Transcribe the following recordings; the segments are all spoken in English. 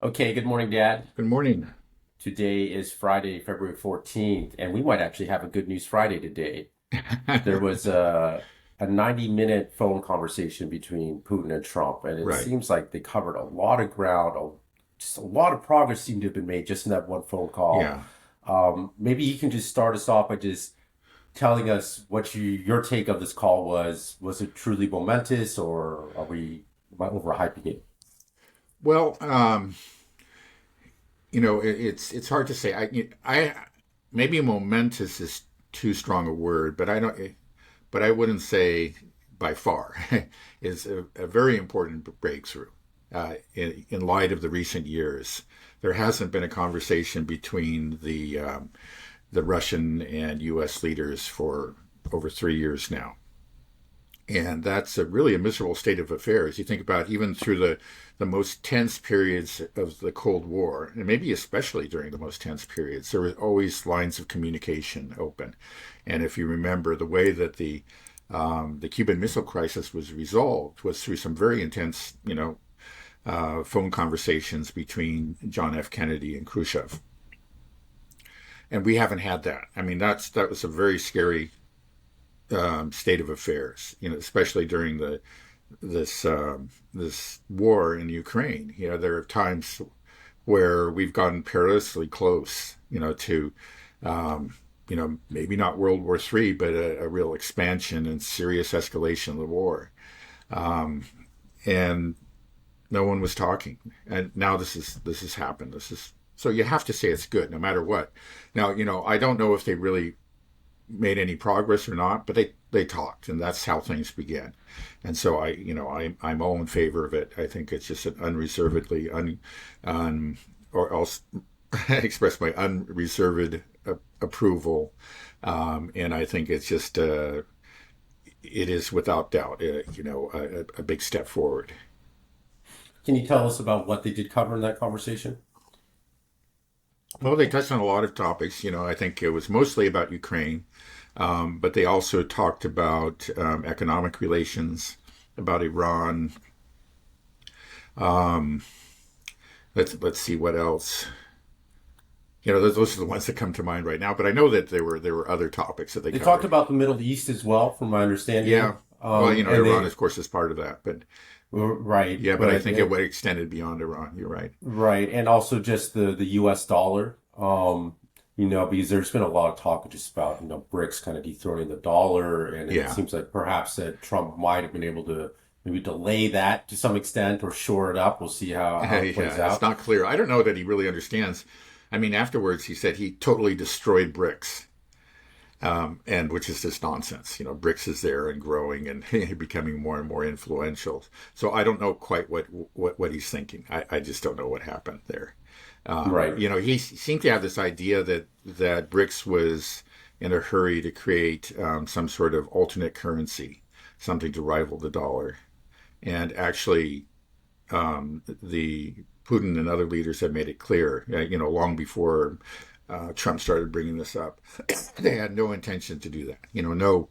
Okay, good morning, Dad. Good morning. Today is Friday, February 14th, and we might actually have a Good News Friday today. There was a 90-minute phone conversation between Putin and Trump, and it Right. seems like they covered a lot of ground. Just a lot of progress seemed to have been made just in that one phone call. Yeah. Maybe you can just start us off by just telling us what your take of this call was. Was it truly momentous, or am I overhyping it? Well, it's hard to say. Maybe momentous is too strong a word, but I don't. But I wouldn't say by far is a very important breakthrough in light of the recent years. There hasn't been a conversation between the Russian and U.S. leaders for over 3 years now. And that's really a miserable state of affairs. You think about even through the most tense periods of the Cold War, and maybe especially during the most tense periods, there were always lines of communication open. And if you remember, the way that the Cuban Missile Crisis was resolved was through some very intense, phone conversations between John F. Kennedy and Khrushchev. And we haven't had that. I mean, that was a very scary state of affairs, especially during this war in Ukraine. There are times where we've gotten perilously close, to maybe not World War III, but a real expansion and serious escalation of the war. And no one was talking, and now this has happened. This is so you have to say it's good, no matter what. Now, I don't know if they really made any progress or not, but they talked, and that's how things began. And so I'm all in favor of it. I think it's just an unreservedly or else express my unreserved approval. And I think it's just it is without doubt a big step forward. Can you tell us about what they did cover in that conversation? Well, they touched on a lot of topics. I think it was mostly about Ukraine, but they also talked about economic relations, about Iran. Um, let's see what else. Those are the ones that come to mind right now. But I know that there were other topics that they They talked covered. about the Middle East as well, from my understanding. Yeah. Well, And Iran, they, of course, is part of that. But right, yeah, but I but think it would extended beyond Iran. You're right. right, and also just the U.S. dollar. Because there's been a lot of talk just about BRICS kind of dethroning the dollar, and it Yeah. seems like perhaps that Trump might have been able to maybe delay that to some extent or shore it up. We'll see how it plays Yeah, it's out. not clear. I don't know that he really understands. I mean, afterwards, he said he totally destroyed BRICS. And which is just nonsense. BRICS is there and growing and becoming more and more influential. So I don't know quite what he's thinking. I just don't know what happened there. Right. He seemed to have this idea that BRICS was in a hurry to create some sort of alternate currency, something to rival the dollar. And actually, the Putin and other leaders have made it clear, long before Trump started bringing this up, they had no intention to do that. No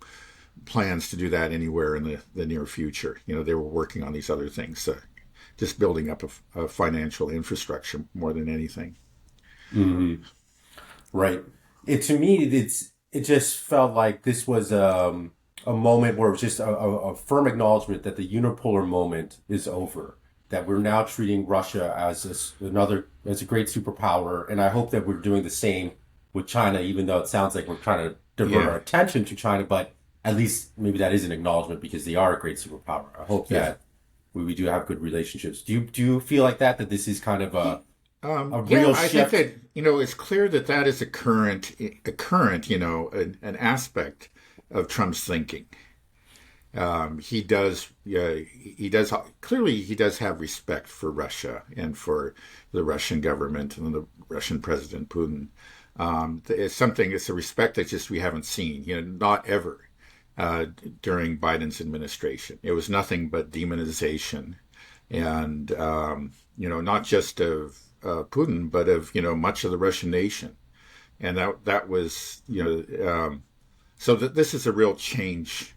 plans to do that anywhere in the near future. They were working on these other things, just building up a financial infrastructure more than anything. Hmm. Right. To me, it just felt like this was a moment where it was just a firm acknowledgement that the unipolar moment is over. That we're now treating Russia as as a great superpower, and I hope that we're doing the same with China, even though it sounds like we're trying to divert our Yeah, attention to China. But at least maybe that is an acknowledgement because they are a great superpower. I hope yeah. that we do have good relationships. Do you feel like that this is kind of a Yeah, real I think shift? that it's clear that that is a current, an aspect of Trump's thinking. He does, yeah, he does clearly he does have respect for Russia and for the Russian government and the Russian President Putin. It's a respect that just we haven't seen, not ever uh, during Biden's administration. It was nothing but demonization, and not just of Putin, but of much of the Russian nation, and that was so that this is a real change,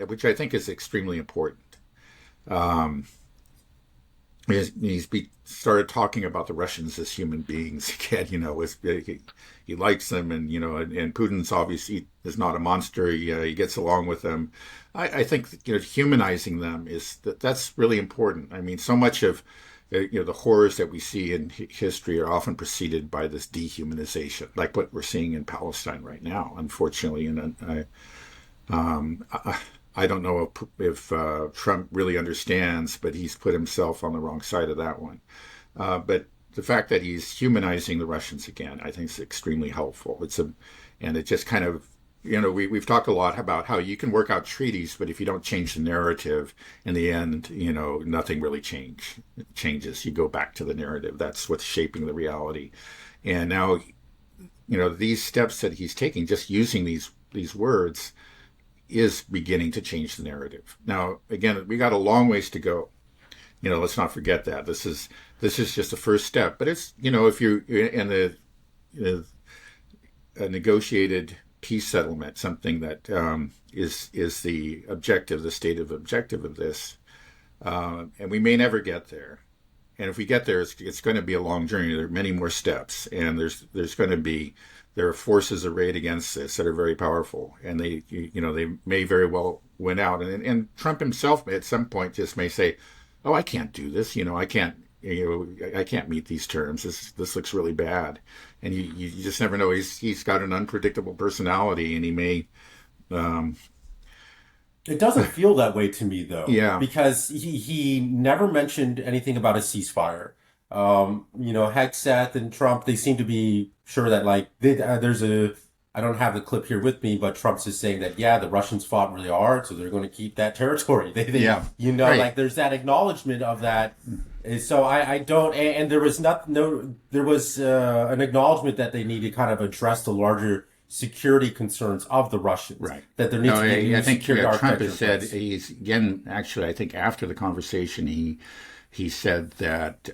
which I think is extremely important. Um, started talking about the Russians as human beings again. He likes them, and and Putin's obviously is not a monster. He gets along with them. I think humanizing them that's really important. I mean, so much of the horrors that we see in history are often preceded by this dehumanization, like what we're seeing in Palestine right now, unfortunately. And I don't know if Trump really understands, but he's put himself on the wrong side of that one. But the fact that he's humanizing the Russians again, I think is extremely helpful. And it just kind of, we've talked a lot about how you can work out treaties, but if you don't change the narrative, in the end, nothing really changes. You go back to the narrative. That's what's shaping the reality. And now, these steps that he's taking, just using these words, is beginning to change the narrative. Now, again, we got a long ways to go. Let's not forget that this is just the first step. But it's if you're in a negotiated peace settlement, something that is the objective, the stated objective of this, and we may never get there. And if we get there, it's going to be a long journey. There are many more steps, and there are forces arrayed against this that are very powerful, and they may very well win out. And Trump himself at some point just may say, "Oh, I can't do this. I can't. I can't meet these terms. This looks really bad." And you just never know. He's got an unpredictable personality, and he may. It doesn't feel that way to me, though. Yeah. Because he never mentioned anything about a ceasefire. Hegseth and Trump, they seem to be sure that I don't have the clip here with me, but Trump's just saying that, the Russians fought really hard, so they're going to keep that territory. Yeah. Right. There's that acknowledgement of that. So I don't, and there was an acknowledgement that they need to kind of address the larger security concerns of the Russians. Right. That there needs to be I think security Trump has said, place. actually, I think after the conversation, he said that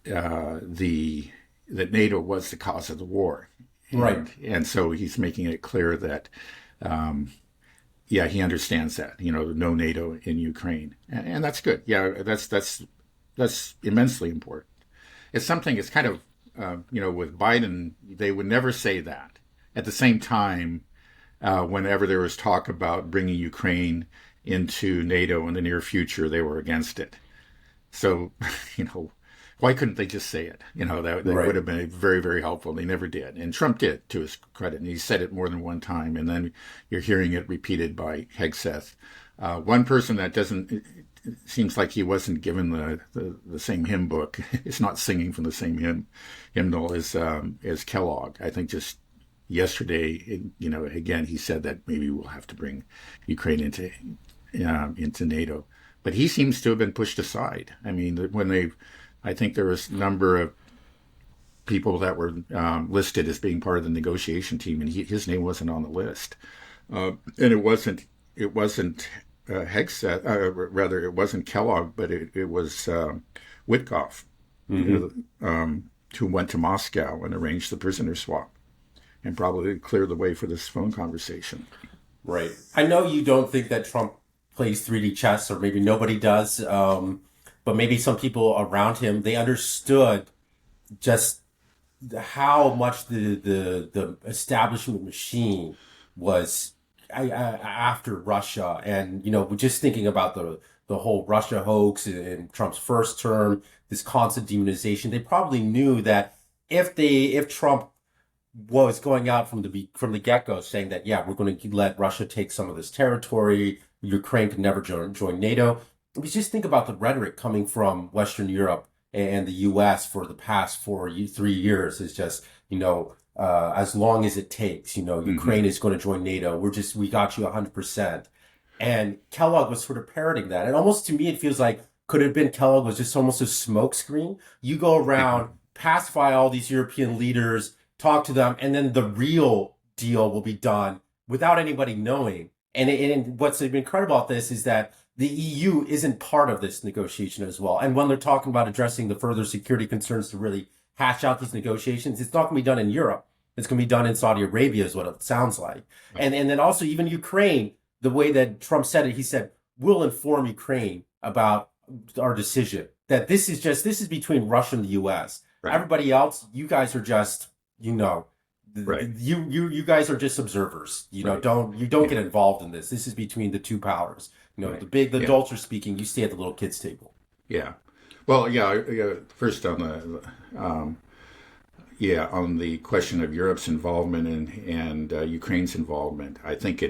that NATO was the cause of the war. Right. And so he's making it clear that, he understands that, no NATO in Ukraine. And that's good. Yeah, that's immensely important. It's something, it's kind of, with Biden, they would never say that. At the same time, whenever there was talk about bringing Ukraine into NATO in the near future, they were against it. So, why couldn't they just say it? That Right. would have been very, very helpful. They never did. And Trump did, to his credit. And he said it more than one time. And then you're hearing it repeated by Hegseth. One person that seems like he wasn't given the same hymn book, is not singing from the same hymnal as Kellogg. I think just yesterday, again, he said that maybe we'll have to bring Ukraine into NATO. But he seems to have been pushed aside. I mean, I think there was a number of people that were listed as being part of the negotiation team, and his name wasn't on the list. And it wasn't Hegseth, rather it wasn't Kellogg, but it was Witkoff, who went to Moscow and arranged the prisoner swap, and probably cleared the way for this phone conversation. Right. I know you don't think that Trump plays 3D chess, or maybe nobody does, but maybe some people around him, they understood just how much the establishment machine was after Russia. And, just thinking about the whole Russia hoax in Trump's first term, this constant demonization, they probably knew that if Trump was going out from the get-go saying that, we're going to let Russia take some of this territory, Ukraine could never join NATO. We just think about the rhetoric coming from Western Europe and the U.S. for the past 3 years is just, as long as it takes, Ukraine is going to join NATO. We got you 100%. And Kellogg was sort of parroting that. And almost to me, it feels like, could it have been Kellogg was just almost a smokescreen? You go around, pacify all these European leaders, talk to them, and then the real deal will be done without anybody knowing. And what's incredible about this is that the EU isn't part of this negotiation as well. And when they're talking about addressing the further security concerns to really hash out these negotiations, it's not going to be done in Europe. It's going to be done in Saudi Arabia is what it sounds like. Right. And then also even Ukraine, the way that Trump said it, he said, we'll inform Ukraine about our decision. that this is between Russia and the U.S. Right. Everybody else, you guys are just, Right. you guys are just observers. Right. Don't Yeah. get involved in this. This is between the two powers. Right. The Yeah. adults are speaking. You stay at the little kids' table. Yeah. Well, yeah. First on on the question of Europe's involvement and Ukraine's involvement, I think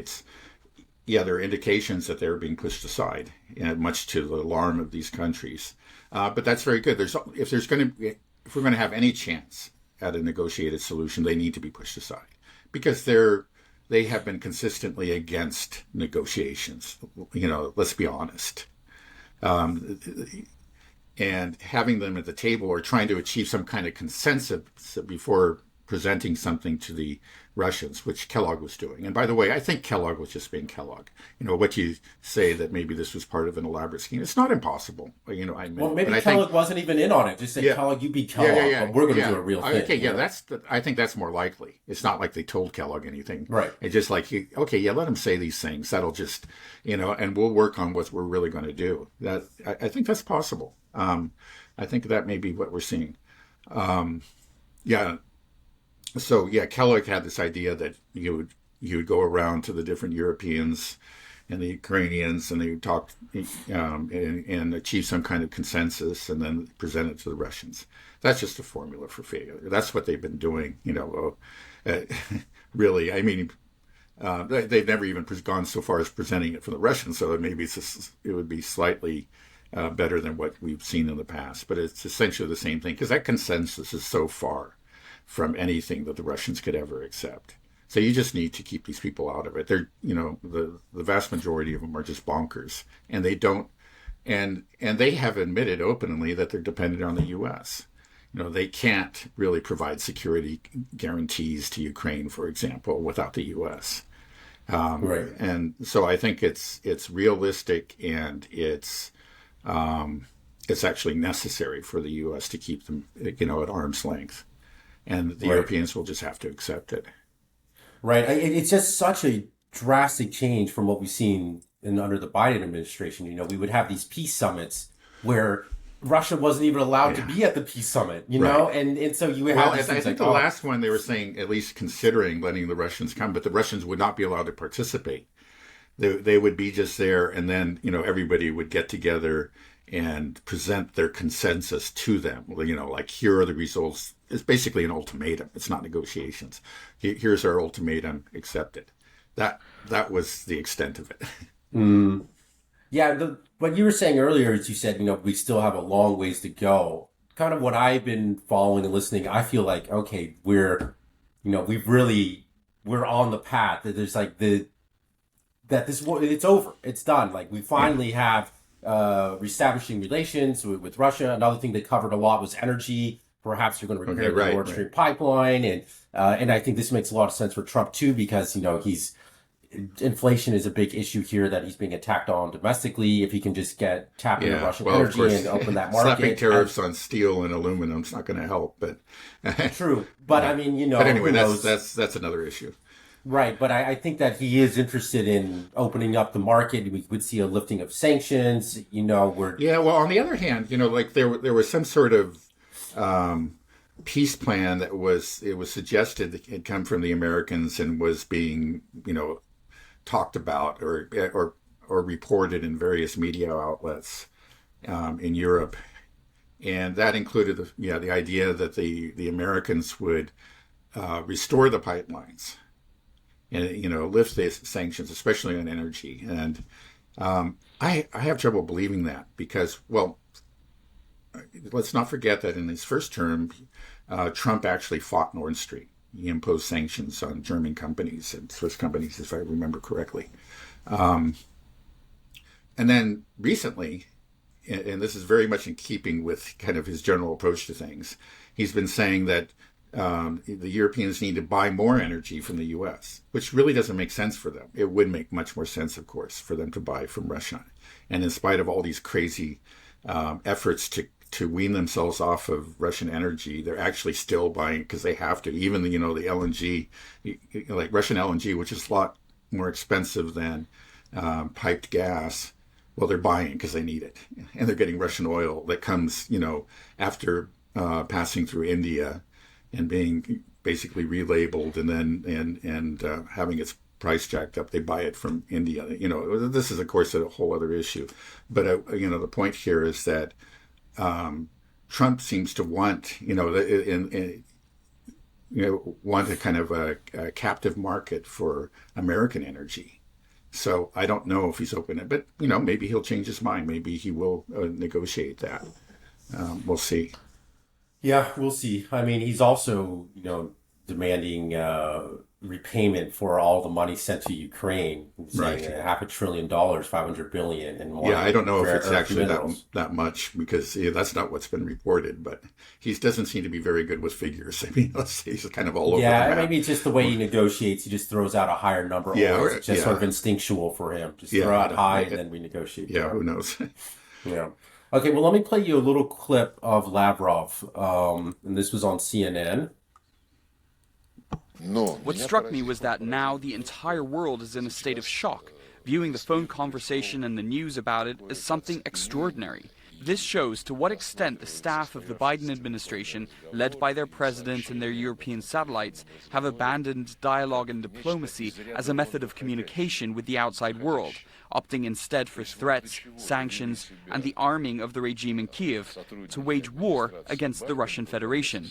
there are indications that they're being pushed aside, much to the alarm of these countries. But that's very good. If we're going to have any chance at a negotiated solution, they need to be pushed aside because they have been consistently against negotiations. Let's be honest. And having them at the table or trying to achieve some kind of consensus before presenting something to the Russians, which Kellogg was doing. And by the way, I think Kellogg was just being Kellogg. What you say that maybe this was part of an elaborate scheme, it's not impossible. Maybe Kellogg wasn't even in on it. Just say, Kellogg, you be Kellogg, but we're going to do a real thing. Okay, I think that's more likely. It's not like they told Kellogg anything. Right. It's just like, let him say these things. That'll just, and we'll work on what we're really going to do. I think that's possible. I think that may be what we're seeing. So Kellogg had this idea that you would go around to the different Europeans and the Ukrainians, and they would talk and achieve some kind of consensus, and then present it to the Russians. That's just a formula for failure. That's what they've been doing. Really, I mean, they've never even gone so far as presenting it for the Russians. So maybe it would be slightly better than what we've seen in the past, but it's essentially the same thing because that consensus is so far from anything that the Russians could ever accept. So you just need to keep these people out of it. They're, the vast majority of them are just bonkers, and they don't, and they have admitted openly that they're dependent on the U.S. They can't really provide security guarantees to Ukraine, for example, without the U.S. Right. And so I think it's realistic, and it's actually necessary for the U.S. to keep them, at arm's length. And the Europeans will just have to accept it. Right. It's just such a drastic change from what we've seen under the Biden administration. We would have these peace summits where Russia wasn't even allowed to be at the peace summit, know? And so you have these things I think the last one they were saying at least considering letting the Russians come, but the Russians would not be allowed to participate. They would be just there, and then, everybody would get together and present their consensus to them. Like, here are the results. It's basically an ultimatum. It's not negotiations. Here's our ultimatum. Accept it. That was the extent of it. Mm. Yeah. What you were saying earlier is you said, we still have a long ways to go. Kind of what I've been following and listening, I feel like, okay, we're on the path. That there's like it's over. It's done. Like, we finally have reestablishing relations with Russia. Another thing they covered a lot was energy. Perhaps you're going to repair the Nord Stream pipeline, and I think this makes a lot of sense for Trump too, because inflation is a big issue here that he's being attacked on domestically. If he can just tap into Russian energy and open that market, slapping tariffs on steel and aluminum is not going to help. But true. But I mean, But anyway, that's another issue. Right, but I think that he is interested in opening up the market. We would see a lifting of sanctions. Well, on the other hand, like there was some sort of peace plan that was suggested that had come from the Americans and was being talked about or reported in various media outlets in Europe, and that included the idea that the Americans would restore the pipelines and lift the sanctions, especially on energy. And I have trouble believing that because, well, let's not forget that in his first term, Trump actually fought Nord Stream. He imposed sanctions on German companies and Swiss companies, if I remember correctly. And then recently, and this is very much in keeping with kind of his general approach to things, he's been saying that the Europeans need to buy more energy from the U.S., which really doesn't make sense for them. It would make much more sense, of course, for them to buy from Russia. And in spite of all these crazy efforts to wean themselves off of Russian energy, they're actually still buying because they have to. Even the LNG, like Russian LNG, which is a lot more expensive than piped gas, Well, they're buying because they need it, and they're getting Russian oil that comes, after passing through India and being basically relabeled, and then and having its price jacked up. They buy it from India. This is of course a whole other issue, but the point here is that Trump seems to want, want a kind of a captive market for American energy. So I don't know if he's open it, but maybe he'll change his mind. Maybe he will negotiate that. We'll see. Yeah, we'll see. I mean, he's also, demanding repayment for all the money sent to Ukraine. Right. $500 billion, $500 billion, and more. Yeah, I don't know if it's actually that much, because that's not what's been reported. But he doesn't seem to be very good with figures. I mean, he's kind of all over the map. Maybe it's just the way he negotiates. He just throws out a higher number. It's just sort of instinctual for him. Just throw out high and then we negotiate. Yeah, who knows? Yeah. Okay, well, let me play you a little clip of Lavrov. And this was on CNN. What struck me was that now the entire world is in a state of shock, viewing the phone conversation and the news about it as something extraordinary. This shows to what extent the staff of the Biden administration, led by their president and their European satellites, have abandoned dialogue and diplomacy as a method of communication with the outside world, opting instead for threats, sanctions, and the arming of the regime in Kiev to wage war against the Russian Federation.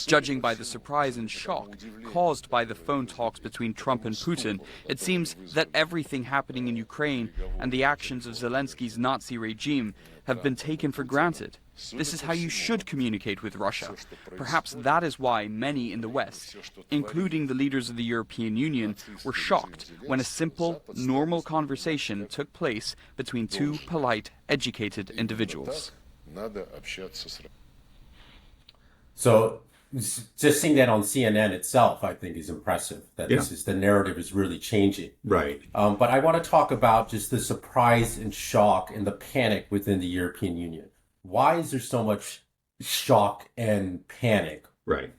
Judging by the surprise and shock caused by the phone talks between Trump and Putin, it seems that everything happening in Ukraine and the actions of Zelensky's Nazi regime have been taken for granted. This is how you should communicate with Russia. Perhaps that is why many in the West, including the leaders of the European Union, were shocked when a simple, normal conversation took place between two polite, educated individuals. So just seeing that on CNN itself, I think, is impressive. That the narrative is really changing. Right. But I want to talk about just the surprise and shock and the panic within the European Union. Why is there so much shock and panic? Right.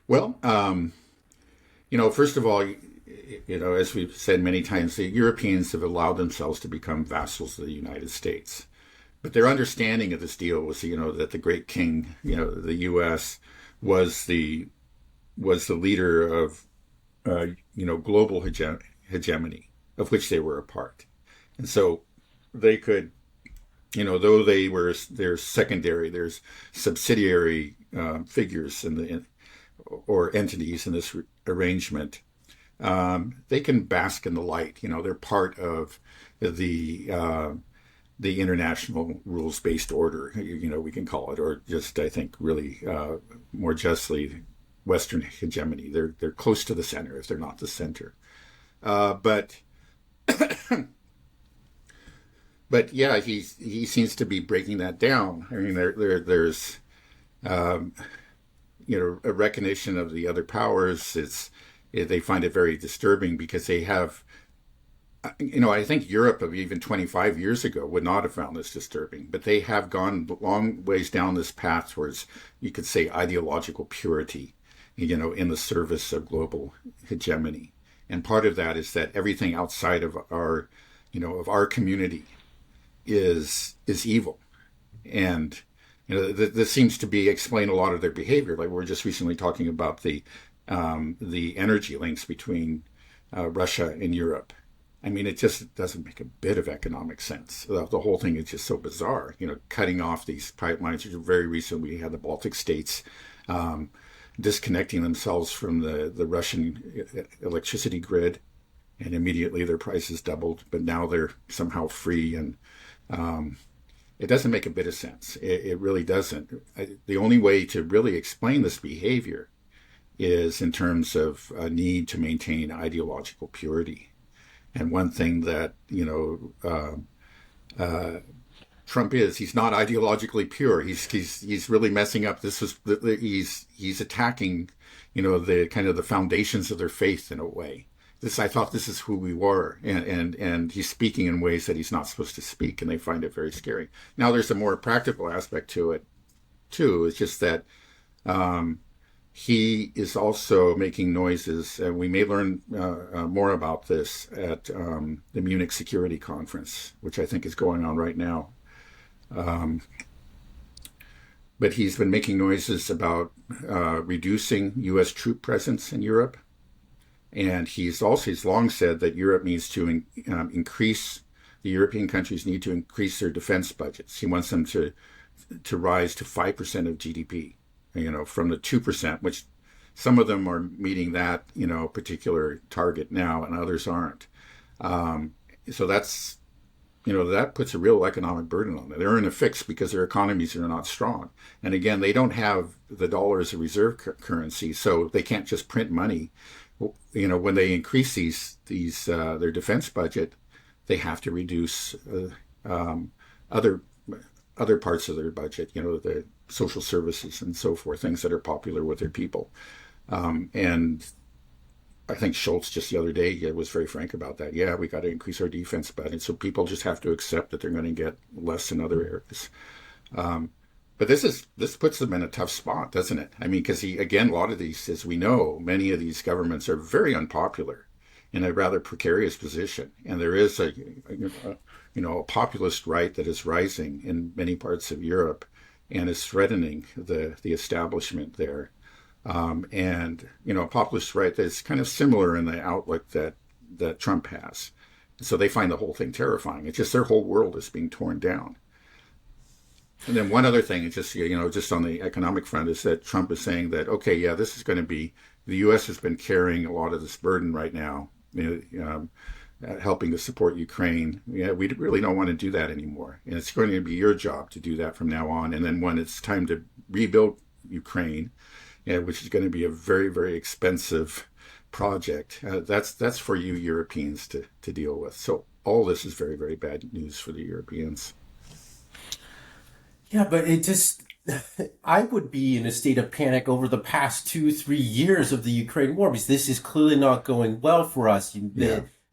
Well, first of all, as we've said many times, the Europeans have allowed themselves to become vassals of the United States. But their understanding of this deal was, that the great king, the U.S., was the leader of, global hegemony, of which they were a part. And so they could, though there's secondary, there's subsidiary figures or entities in this arrangement, they can bask in the light. They're part of the international rules-based order, we can call it, or just, I think, really more justly, Western hegemony. They're close to the center, if they're not the center. But yeah, he seems to be breaking that down. I mean, there's a recognition of the other powers. They find it very disturbing because they have. I think Europe of even 25 years ago would not have found this disturbing, but they have gone long ways down this path towards, you could say, ideological purity, in the service of global hegemony. And part of that is that everything outside of our community is evil. And, this seems to explain a lot of their behavior. Like we're just recently talking about the energy links between Russia and Europe. I mean, it just doesn't make a bit of economic sense. The whole thing is just so bizarre, cutting off these pipelines. Very recently, we had the Baltic states disconnecting themselves from the Russian electricity grid, and immediately their prices doubled. But now they're somehow free, and it doesn't make a bit of sense. It really doesn't. The only way to really explain this behavior is in terms of a need to maintain ideological purity. And one thing that, Trump he's not ideologically pure. He's really messing up. He's attacking, the kind of the foundations of their faith in a way. I thought this is who we were. And he's speaking in ways that he's not supposed to speak, and they find it very scary. Now there's a more practical aspect to it too. It's just that, he is also making noises, and we may learn more about this at the Munich Security Conference, which I think is going on right now. But he's been making noises about reducing U.S. troop presence in Europe. And he's long said that Europe needs to increase, the European countries need to increase their defense budgets. He wants them to rise to 5% of GDP, from the 2%, which some of them are meeting that, particular target now and others aren't. So that's, that puts a real economic burden on them. They're in a fix because their economies are not strong. And again, they don't have the dollar as a reserve currency, so they can't just print money. When they increase these their defense budget, they have to reduce other parts of their budget, the social services and so forth, things that are popular with their people. And I think Schultz just the other day was very frank about that. Yeah, we got to increase our defense budget. So people just have to accept that they're going to get less in other areas. But this puts them in a tough spot, doesn't it? I mean, because again, a lot of these, as we know, many of these governments are very unpopular in a rather precarious position. And there is a populist right that is rising in many parts of Europe and is threatening the establishment there. And a populist right that's kind of similar in the outlook that Trump has. So they find the whole thing terrifying. It's just their whole world is being torn down. And then one other thing, just on the economic front, is that Trump is saying that, okay, yeah, this is going to be, the U.S. has been carrying a lot of this burden right now, helping to support Ukraine. Yeah, we really don't want to do that anymore. And it's going to be your job to do that from now on. And then when it's time to rebuild Ukraine, which is going to be a very, very expensive project, that's for you Europeans to deal with. So all this is very, very bad news for the Europeans. Yeah, but I would be in a state of panic over the past 2-3 years of the Ukraine war, because this is clearly not going well for us.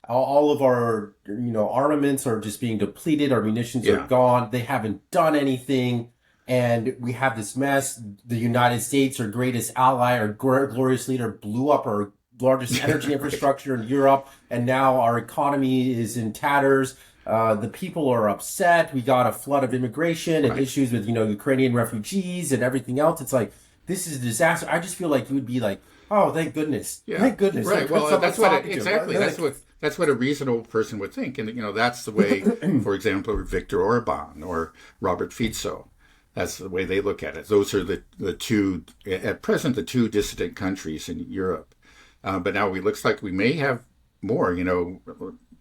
All of our, armaments are just being depleted. Our munitions are gone. They haven't done anything. And we have this mess. The United States, our greatest ally, our glorious leader, blew up our largest energy infrastructure in Europe. And now our economy is in tatters. The people are upset. We got a flood of immigration and issues with, Ukrainian refugees and everything else. It's like, this is a disaster. I just feel like you would be like, oh, thank goodness. Yeah. Thank goodness. Right. Well, that's what a reasonable person would think. And, that's the way, for example, Viktor Orban or Robert Fico. That's the way they look at it. Those are the two, at present, the two dissident countries in Europe. But now it looks like we may have more,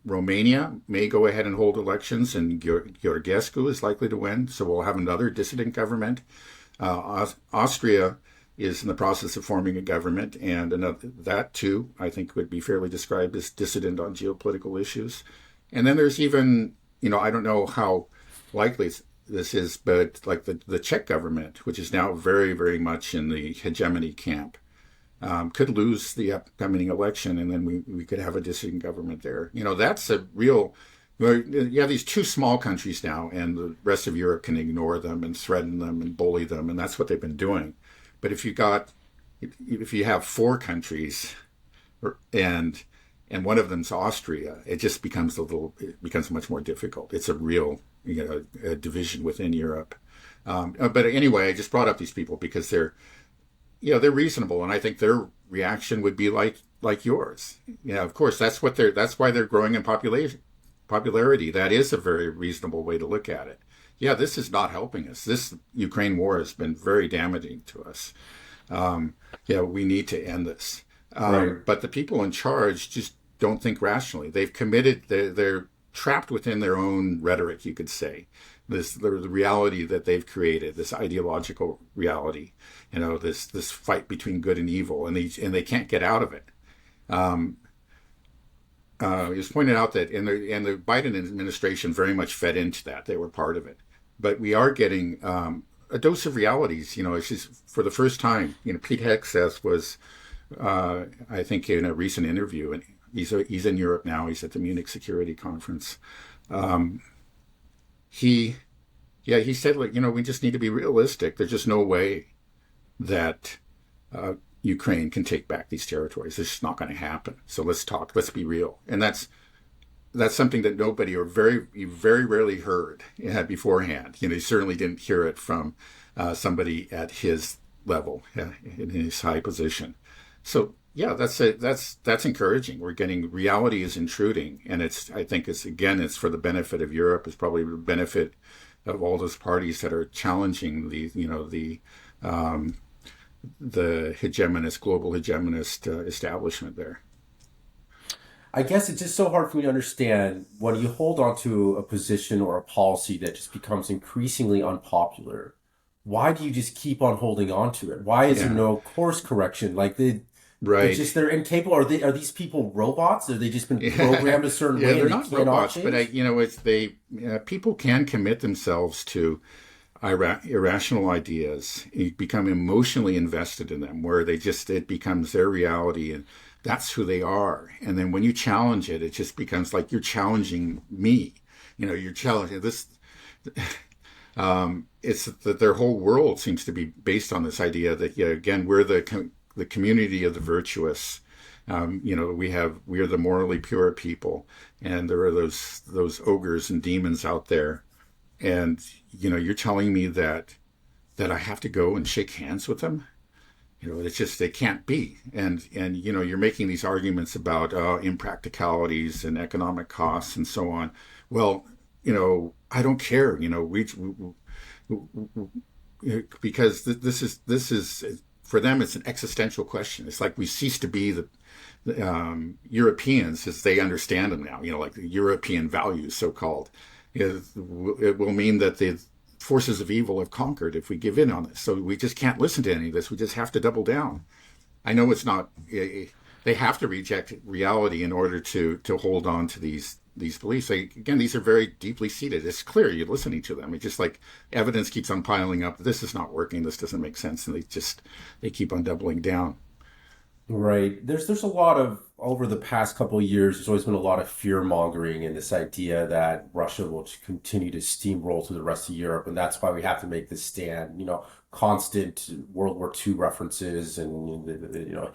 Romania may go ahead and hold elections, and Georgescu is likely to win, so we'll have another dissident government. Austria is in the process of forming a government, and that too, I think, would be fairly described as dissident on geopolitical issues. And then there's even, I don't know how likely this is, but like the Czech government, which is now very, very much in the hegemony camp, could lose the upcoming election, and then we could have a dissident government there. That's a real. You have these two small countries now, and the rest of Europe can ignore them and threaten them and bully them, and that's what they've been doing. But if you have four countries, and one of them's Austria, it just becomes much more difficult. It's a real a division within Europe. But anyway, I just brought up these people because they're reasonable, and I think their reaction would be like yours. Of course, that's why they're growing in popularity. That is a very reasonable way to look at it. Yeah, this is not helping us. This Ukraine war has been very damaging to us. We need to end this. Right. But the people in charge just don't think rationally. They've committed. They're trapped within their own rhetoric, you could say. The reality that they've created, this ideological reality, this fight between good and evil, and they can't get out of it. It was pointed out that in the Biden administration very much fed into that. They were part of it. But we are getting a dose of realities. It's just for the first time. Pete Hegseth was, I think, in a recent interview, and he's in Europe now. He's at the Munich Security Conference. He said, we just need to be realistic. There's just no way that Ukraine can take back these territories. It's just not going to happen. So let's be real. And that's something that nobody, or you very rarely heard beforehand. You certainly didn't hear it from somebody at his level, in his high position. So yeah, that's encouraging. We're getting, reality is intruding, and I think it's for the benefit of Europe. It's probably the benefit of all those parties that are challenging the global hegemonist establishment there. I guess it's just so hard for me to understand when you hold on to a position or a policy that just becomes increasingly unpopular. Why do you just keep on holding on to it? Why is there no course correction? Like they're incapable. Are these people robots? Are they just been programmed a certain way? They're not robots, but people can commit themselves to irrational ideas, become emotionally invested in them, where it becomes their reality, and that's who they are. And then when you challenge it, it just becomes like you're challenging me. You're challenging this. It's that their whole world seems to be based on this idea that, again, we're the community of the virtuous. We are the morally pure people, and there are those ogres and demons out there. And, you're telling me that I have to go and shake hands with them? It's just, they can't be. And you're making these arguments about impracticalities and economic costs and so on. Well, I don't care, because this is for them, it's an existential question. It's like we cease to be the Europeans as they understand them now, like the European values, so-called. It will mean that the forces of evil have conquered if we give in on this. So we just can't listen to any of this. We just have to double down. I know it's not, they have to reject reality in order to hold on to these beliefs. Again, these are very deeply seated. It's clear you're listening to them. It's just like evidence keeps on piling up. This is not working. This doesn't make sense. And they keep on doubling down. Right. There's a lot of, over the past couple of years, there's always been a lot of fear mongering and this idea that Russia will continue to steamroll through the rest of Europe. And that's why we have to make this stand, constant World War II references and,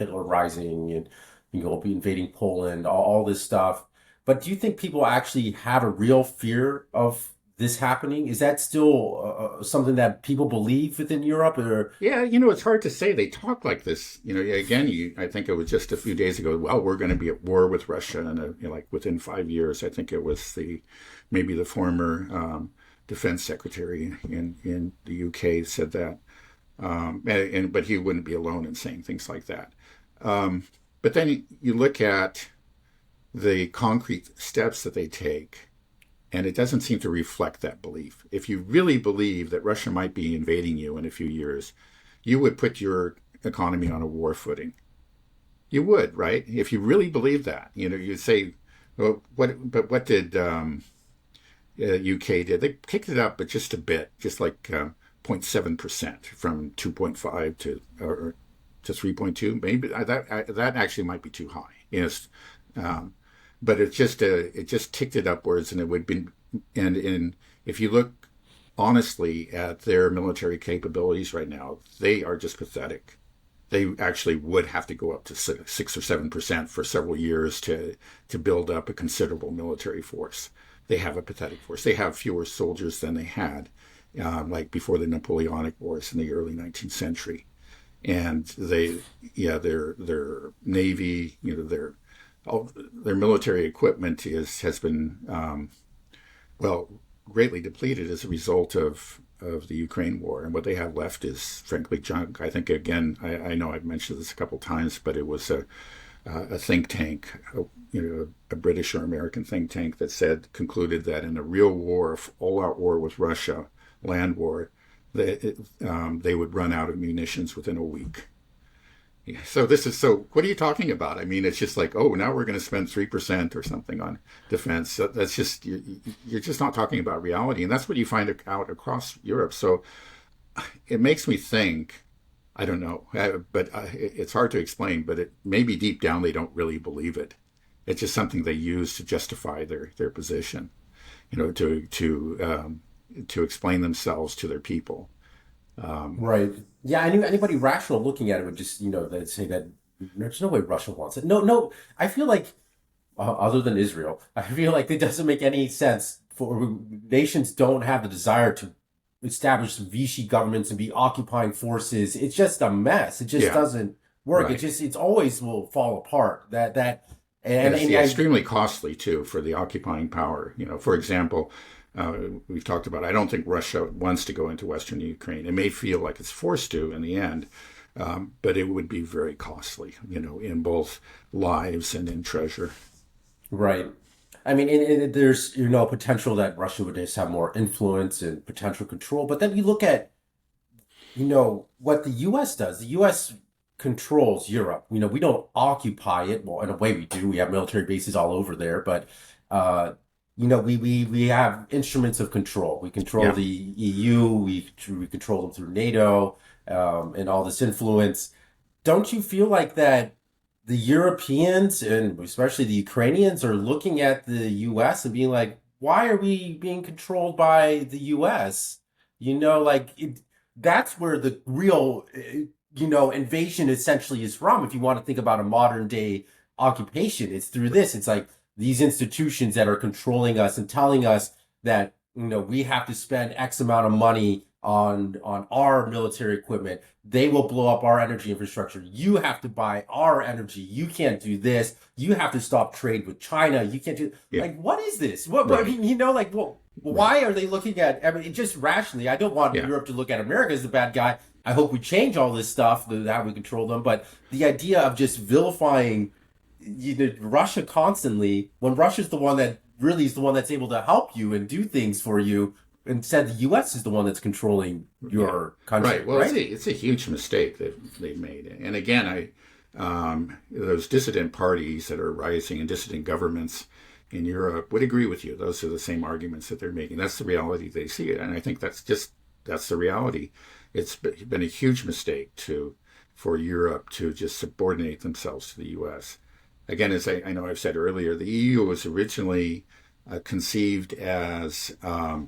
Hitler rising and, be invading Poland, all this stuff. But do you think people actually have a real fear of this happening? Is that still something that people believe within Europe? Or it's hard to say. They talk like this. Again, I think it was just a few days ago. Well, we're going to be at war with Russia, and within 5 years. I think it was maybe the former defense secretary in the UK said that, but he wouldn't be alone in saying things like that. But then you look at the concrete steps that they take, and it doesn't seem to reflect that belief. If you really believe that Russia might be invading you in a few years, you would put your economy on a war footing. You would, right? If you really believe that, you'd say, well, what did UK did? They kicked it up, but just a bit, just like 0.7% from 2.5 to 3.2. Maybe that actually might be too high. Yes. But it just ticked it upwards, and it would be, and if you look honestly at their military capabilities right now, they are just pathetic. They actually would have to go up to 6 or 7% for several years to build up a considerable military force. They have a pathetic force. They have fewer soldiers than they had, like before the Napoleonic Wars in the early 19th century, and their navy, their military equipment has been greatly depleted as a result of the Ukraine war, and what they have left is frankly junk. I think, again, I know I've mentioned this a couple of times, but it was a think tank, a British or American think tank that concluded that in a real war, all-out war with Russia, land war, they would run out of munitions within a week. So what are you talking about? I mean, it's just like, oh, now we're going to spend 3% or something on defense. So that's just, you're just not talking about reality. And that's what you find out across Europe. So it makes me think, I don't know, but it's hard to explain, but maybe deep down they don't really believe it. It's just something they use to justify their position, to explain themselves to their people. Right. Yeah, anybody rational looking at it would just, they'd say that there's no way Russia wants it. No, no. I feel like, other than Israel, I feel like it doesn't make any sense for nations don't have the desire to establish Vichy governments and be occupying forces. It's just a mess. It just Yeah. doesn't work. Right. It's always will fall apart. And It's extremely costly too for the occupying power. For example, we've talked about. I don't think Russia wants to go into Western Ukraine. It may feel like it's forced to in the end, but it would be very costly. In both lives and in treasure. Right. I mean, there's potential that Russia would just have more influence and potential control. But then you look at what the U.S. does. The U.S. controls Europe. We don't occupy it. Well, in a way we do. We have military bases all over there, but we have instruments of control. We control Yeah. the EU. We control them through NATO, and all this influence. Don't you feel like that the Europeans and especially the Ukrainians are looking at the U.S. and being like, why are we being controlled by the U.S.? That's where the real, invasion essentially is from. If you want to think about a modern day occupation, it's through this. It's like these institutions that are controlling us and telling us that, we have to spend X amount of money on our military equipment. They will blow up our energy infrastructure. You have to buy our energy. You can't do this. You have to stop trade with China. You can't do Yeah. what is this? What Right. why are they looking at just rationally? I don't want Yeah. Europe to look at America as the bad guy. I hope we change all this stuff, how we control them. But the idea of just vilifying Russia constantly, when Russia's the one that really is the one that's able to help you and do things for you, instead the U.S. is the one that's controlling your country. Right. Well, right? it's a huge mistake that they've made. And again, those dissident parties that are rising and dissident governments in Europe would agree with you. Those are the same arguments that they're making. That's the reality they see it. And I think that's the reality. It's been a huge mistake for Europe to just subordinate themselves to the U.S. Again, as I know I've said earlier, the EU was originally conceived as a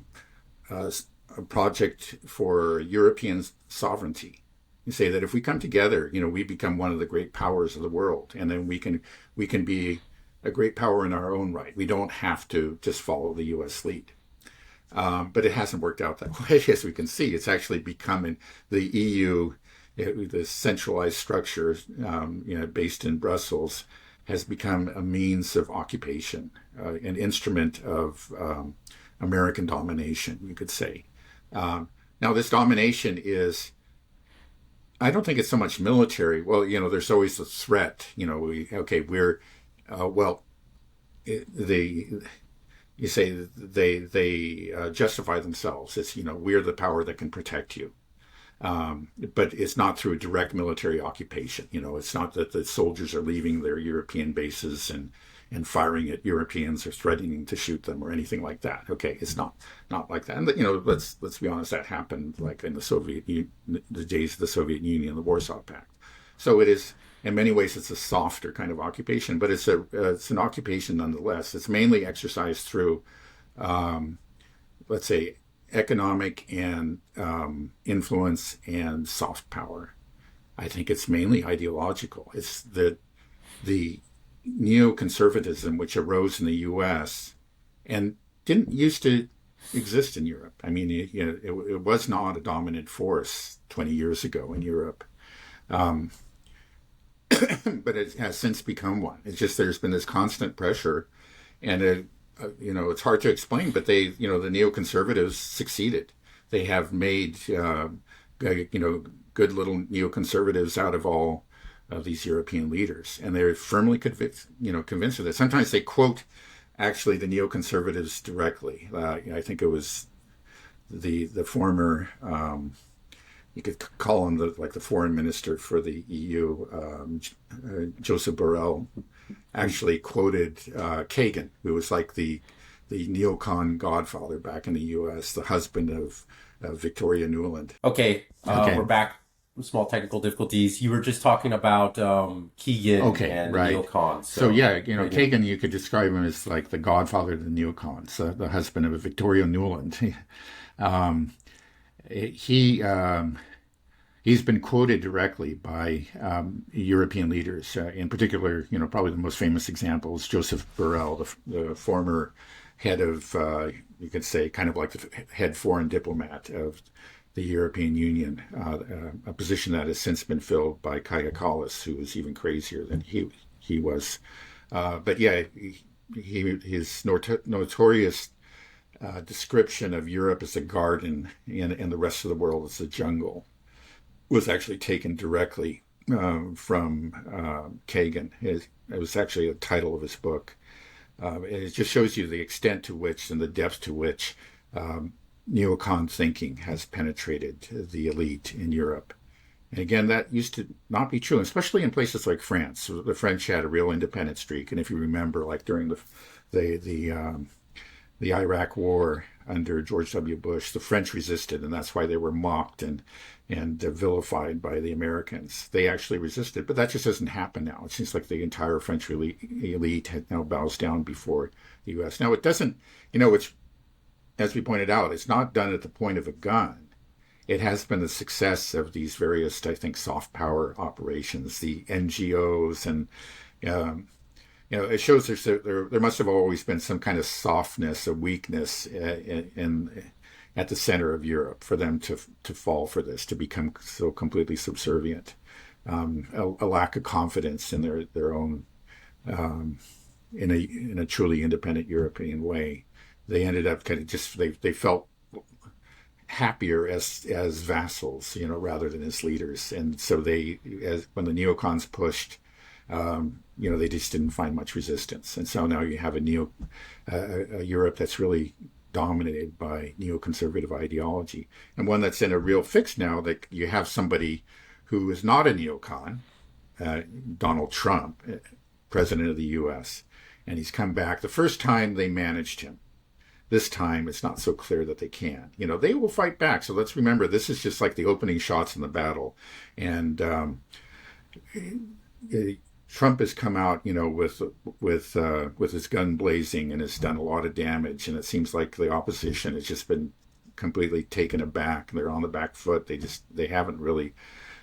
project for European sovereignty. You say that if we come together, we become one of the great powers of the world, and then we can be a great power in our own right. We don't have to just follow the U.S. lead. But it hasn't worked out that way, as we can see. It's actually becoming the EU, the centralized structure, based in Brussels, has become a means of occupation, an instrument of American domination, you could say. Now, this domination I don't think it's so much military. Well, there's always a threat. You say they justify themselves. It's, we're the power that can protect you. But it's not through direct military occupation. It's not that the soldiers are leaving their European bases and firing at Europeans or threatening to shoot them or anything like that. Okay, it's not like that. And let's be honest, that happened like in the days of the Soviet Union, the Warsaw Pact. So it is, in many ways, it's a softer kind of occupation, but it's an occupation nonetheless. It's mainly exercised through, let's say, economic and influence and soft power. I think it's mainly ideological. It's the neoconservatism which arose in the U.S. and didn't used to exist in Europe. I mean, it was not a dominant force 20 years ago in Europe. But it has since become one. It's just there's been this constant pressure, and it's hard to explain. But the neoconservatives succeeded. They have made good little neoconservatives out of all of these European leaders, and they're firmly convinced of this. Sometimes they quote actually the neoconservatives directly. I think it was the former. You could call him the foreign minister for the EU, Joseph Borrell, actually quoted Kagan, who was like the neocon godfather back in the U.S., the husband of Victoria Nuland. Okay, we're back. Small technical difficulties. You were just talking about Keegan and neocons. So Kagan, you could describe him as like the godfather of the neocons, the husband of Victoria Nuland. he's been quoted directly by European leaders. In particular, probably the most famous example is Joseph Borrell, the former head of, you could say, kind of like the head foreign diplomat of the European Union, a position that has since been filled by Kaja Kallas, who is even crazier than he was. But yeah, his notorious description of Europe as a garden and the rest of the world as a jungle was actually taken directly from Kagan. It was actually a title of his book. It just shows you the extent to which and the depth to which neocon thinking has penetrated the elite in Europe. And again, that used to not be true, especially in places like France. The French had a real independent streak, and if you remember, like during the Iraq War under George W. Bush, the French resisted, and that's why they were mocked and vilified by the Americans. They actually resisted, but that just doesn't happen now. It seems like the entire French elite now bows down before the U.S. Now, it doesn't, it's, as we pointed out, it's not done at the point of a gun. It has been the success of these various, I think, soft power operations, the NGOs, and it shows there must have always been some kind of softness, a weakness at the center of Europe for them to fall for this, to become so completely subservient, a lack of confidence in their own in a truly independent European way. They ended up kind of just they felt happier as vassals, rather than as leaders, and so when the neocons pushed. They just didn't find much resistance. And so now you have a Europe that's really dominated by neoconservative ideology, and one that's in a real fix now that you have somebody who is not a neocon, Donald Trump, president of the U.S., and he's come back. The first time they managed him. This time it's not so clear that they can. They will fight back. So let's remember, this is just like the opening shots in the battle. And Trump has come out, with his gun blazing and has done a lot of damage. And it seems like the opposition has just been completely taken aback. They're on the back foot. They haven't really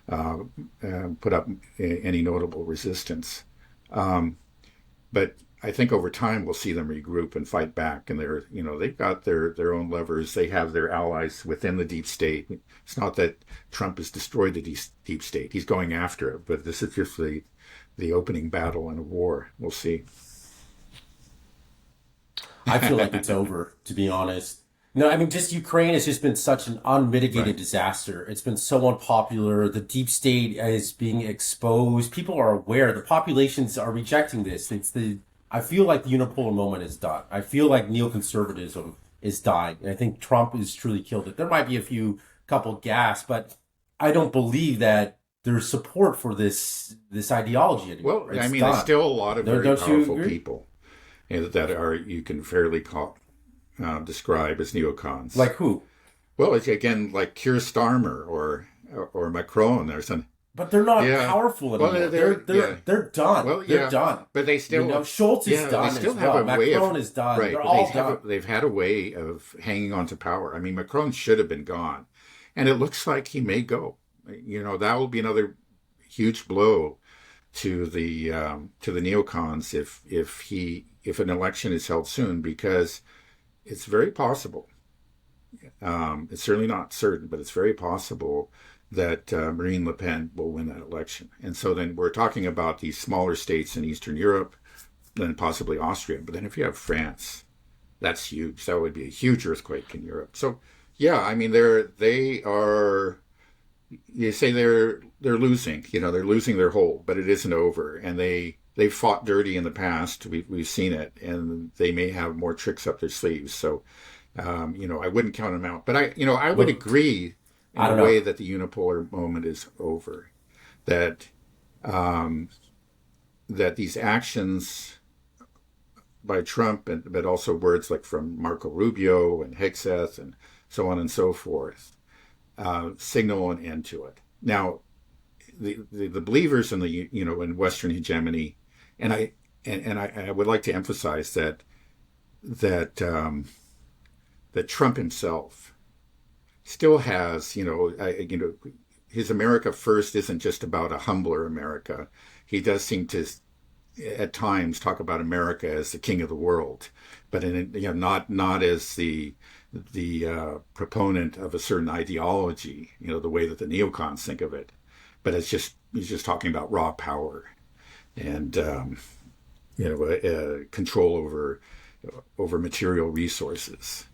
put up any notable resistance. But I think over time we'll see them regroup and fight back, and they've got their own levers. They have their allies within the deep state. It's not that Trump has destroyed the deep state; he's going after it. But this is just the opening battle in a war. We'll see. I feel like it's over, to be honest. No, I mean, just Ukraine has just been such an unmitigated disaster. It's been so unpopular. The deep state is being exposed. People are aware. The populations are rejecting this. I feel like the unipolar moment is done. I feel like neoconservatism is dying. And I think Trump has truly killed it. There might be a couple gasps, but I don't believe that there's support for this ideology anymore. Well, there's still a lot of very powerful people that you can fairly describe as neocons. Like who? Well, it's again like Keir Starmer or Macron or something. But they're not powerful anymore. Well, they're done. Well, they're done. But they still Schultz is done. They still have a way Macron is done. Right, they're all done. They've had a way of hanging on to power. I mean, Macron should have been gone, and it looks like he may go. That will be another huge blow to the neocons if an election is held soon, because it's very possible. It's certainly not certain, but it's very possible that Marine Le Pen will win that election. And so then we're talking about these smaller states in Eastern Europe, then possibly Austria. But then if you have France, that's huge. That would be a huge earthquake in Europe. So, yeah, I mean, they are, you say they're losing, they're losing their hold, but it isn't over. And they've fought dirty in the past. We've seen it, and they may have more tricks up their sleeves. So, I wouldn't count them out. But I would agree in a way that the unipolar moment is over, that these actions by Trump, but also words like from Marco Rubio and Hegseth and so on and so forth, signal an end to it. Now, the believers in in Western hegemony, and I would like to emphasize that Trump himself still has, his America First isn't just about a humbler America. He does seem to, at times, talk about America as the king of the world, but not as the proponent of a certain ideology, the way that the neocons think of it, but he's just talking about raw power and control over material resources.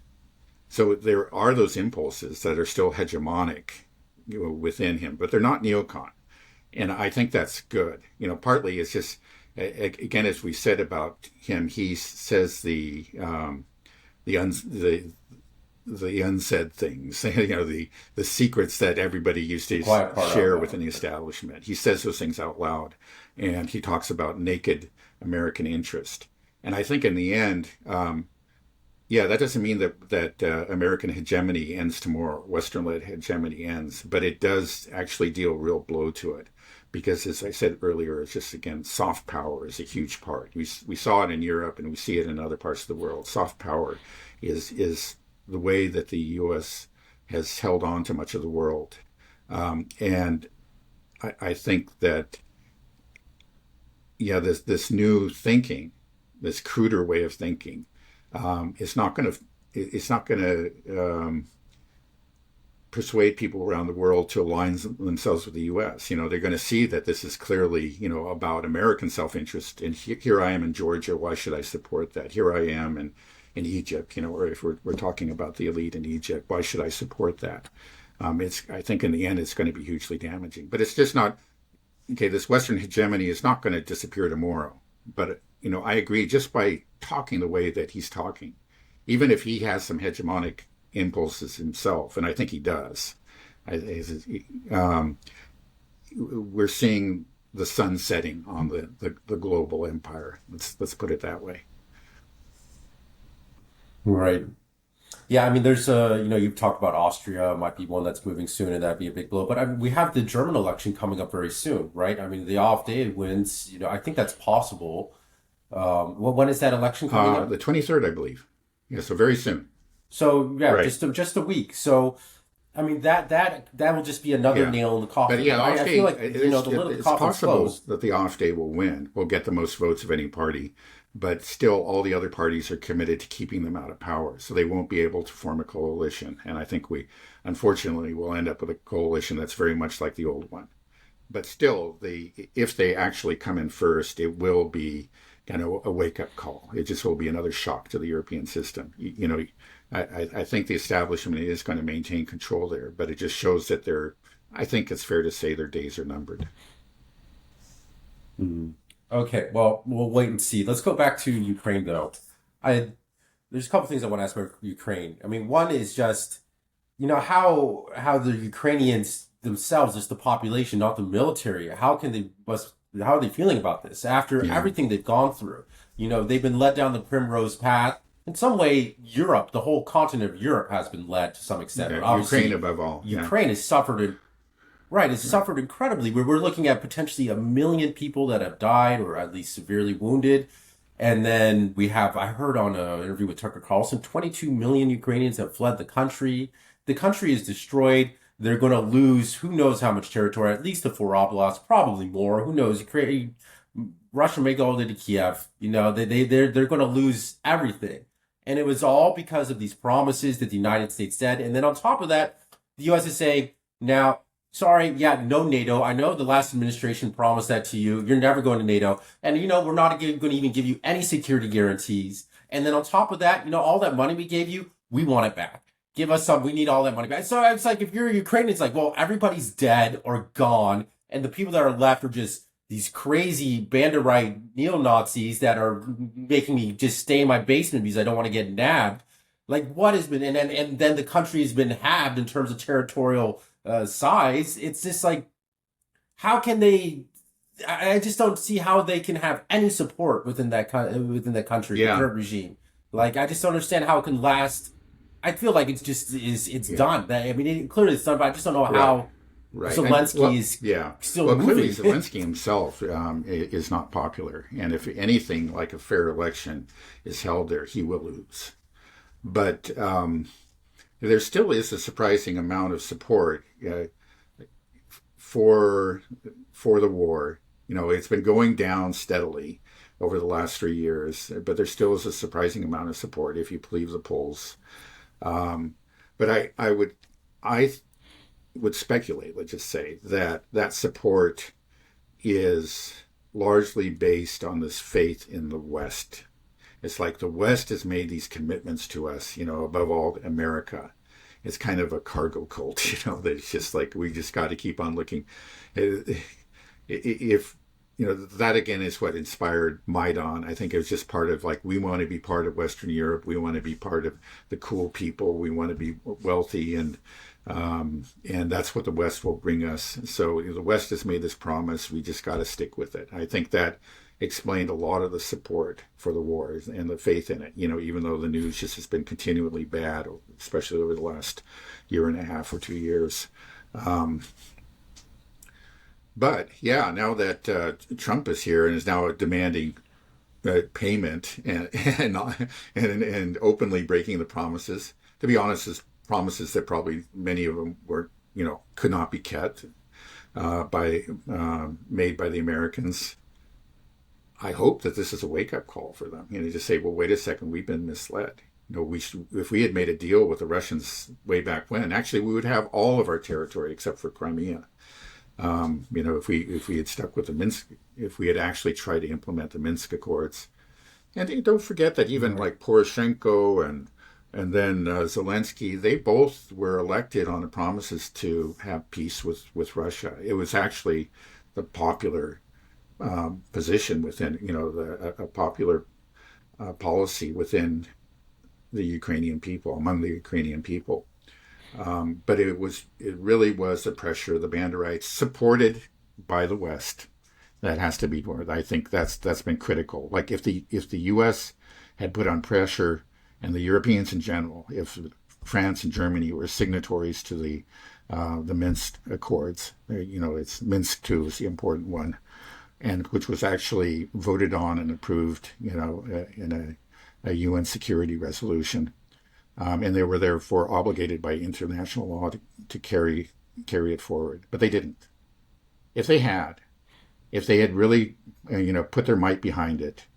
So there are those impulses that are still hegemonic, within him, but they're not neocon, and I think that's good. Partly it's just, again, as we said about him, he says the unsaid things, the secrets that everybody used to share within the establishment. He says those things out loud, and he talks about naked American interest. And I think in the end, that doesn't mean that American hegemony ends tomorrow, Western-led hegemony ends, but it does actually deal a real blow to it. Because, as I said earlier, it's just, again, soft power is a huge part. We saw it in Europe, and we see it in other parts of the world. Soft power is the way that the U.S. has held on to much of the world. And I think that, this new thinking, this cruder way of thinking, it's not going to persuade people around the world to align themselves with the U.S. They're going to see that this is clearly, about American self-interest. And here I am in Georgia. Why should I support that? Here I am in Egypt, or if we're talking about the elite in Egypt, why should I support that? I think in the end, it's going to be hugely damaging. But it's just not, this Western hegemony is not going to disappear tomorrow. But, I agree, just by talking the way that he's talking, even if he has some hegemonic impulses himself, and I think he does, we're seeing the sun setting on the global empire. Let's put it that way. Right. Yeah, I mean, there's you've talked about Austria might be one that's moving soon, and that'd be a big blow. But I mean, we have the German election coming up very soon, right? I mean, the AfD wins. I think that's possible. When is that election coming up? The 23rd, I believe. Yeah, so very soon. So yeah, Right. just a week. So I mean, that will just be another nail in the coffin. But I feel like it's the lid of the coffin's possible closed. that the AfD will get the most votes of any party, but still all the other parties are committed to keeping them out of power, so they won't be able to form a coalition. And I think we, unfortunately, will end up with a coalition that's very much like the old one. But still, if they actually come in first, it will be kind of a wake-up call. It just will be another shock to the European system. I think the establishment is going to maintain control there, but it just shows that I think it's fair to say their days are numbered. Mm-hmm. Okay, well, we'll wait and see. Let's go back to Ukraine, though. There's a couple things I want to ask about Ukraine. I mean, one is just, how the Ukrainians themselves, just the population, not the military, how are they feeling about this after everything they've gone through? They've been led down the primrose path. In some way, Europe, the whole continent of Europe, has been led to some extent. Yeah, Ukraine above all. Ukraine has suffered, suffered incredibly. We're looking at potentially 1 million people that have died or at least severely wounded. And then I heard on an interview with Tucker Carlson, 22 million Ukrainians have fled the country. The country is destroyed. They're going to lose who knows how much territory, at least the 4 oblasts, probably more. Who knows? Russia may go into Kiev. They're going to lose everything. And it was all because of these promises that the United States said. And then on top of that, the U.S. is saying, now, sorry, no NATO. I know the last administration promised that to you. You're never going to NATO. And, we're not going to even give you any security guarantees. And then on top of that, all that money we gave you, we want it back. Give us some. We need all that money back. So it's like, if you're Ukraine, it's like, well, everybody's dead or gone. And the people that are left are just these crazy Banderite neo-Nazis that are making me just stay in my basement because I don't want to get nabbed. Like, what has been, and then the country has been halved in terms of territorial size. It's just like, how can they? I just don't see how they can have any support within that country, the current regime. Like, I just don't understand how it can last. I feel like it's just it's done. I mean, clearly it's done, but I just don't know how. Right. Zelensky is still moving. Clearly Zelensky himself is not popular. And if anything like a fair election is held there, he will lose. But there still is a surprising amount of support for the war. It's been going down steadily over the last 3 years, but there still is a surprising amount of support if you believe the polls. But I would speculate, let's just say, that support is largely based on this faith in the West. It's like the West has made these commitments to us, above all America. It's kind of a cargo cult, that it's just like, we just got to keep on looking. If, that again is what inspired Maidan. I think it was just part of like, we want to be part of Western Europe. We want to be part of the cool people. We want to be wealthy, and that's what the West will bring us. So the West has made this promise. We just got to stick with it. I think that explained a lot of the support for the war and the faith in it, even though the news just has been continually bad, especially over the last year and a half or 2 years. But yeah, now that Trump is here and is now demanding payment and openly breaking the promises, to be honest, is promises that probably many of them were, could not be kept made by the Americans. I hope that this is a wake-up call for them. To say, well, wait a second, we've been misled. If we had made a deal with the Russians way back when, actually we would have all of our territory except for Crimea. If we had stuck with the Minsk, if we had actually tried to implement the Minsk Accords. And don't forget that even like Poroshenko and then Zelensky, they both were elected on the promises to have peace with Russia. It was actually the popular position within, a popular policy within the Ukrainian people, among the Ukrainian people. But it really was the pressure of the Banderites, supported by the West. That has to be more. I think that's been critical. Like if the U.S. had put on pressure, and the Europeans in general, if France and Germany were signatories to the Minsk Accords, it's Minsk II is the important one, and which was actually voted on and approved, in a UN security resolution. And they were therefore obligated by international law to carry it forward. But they didn't. If they had really, put their might behind it,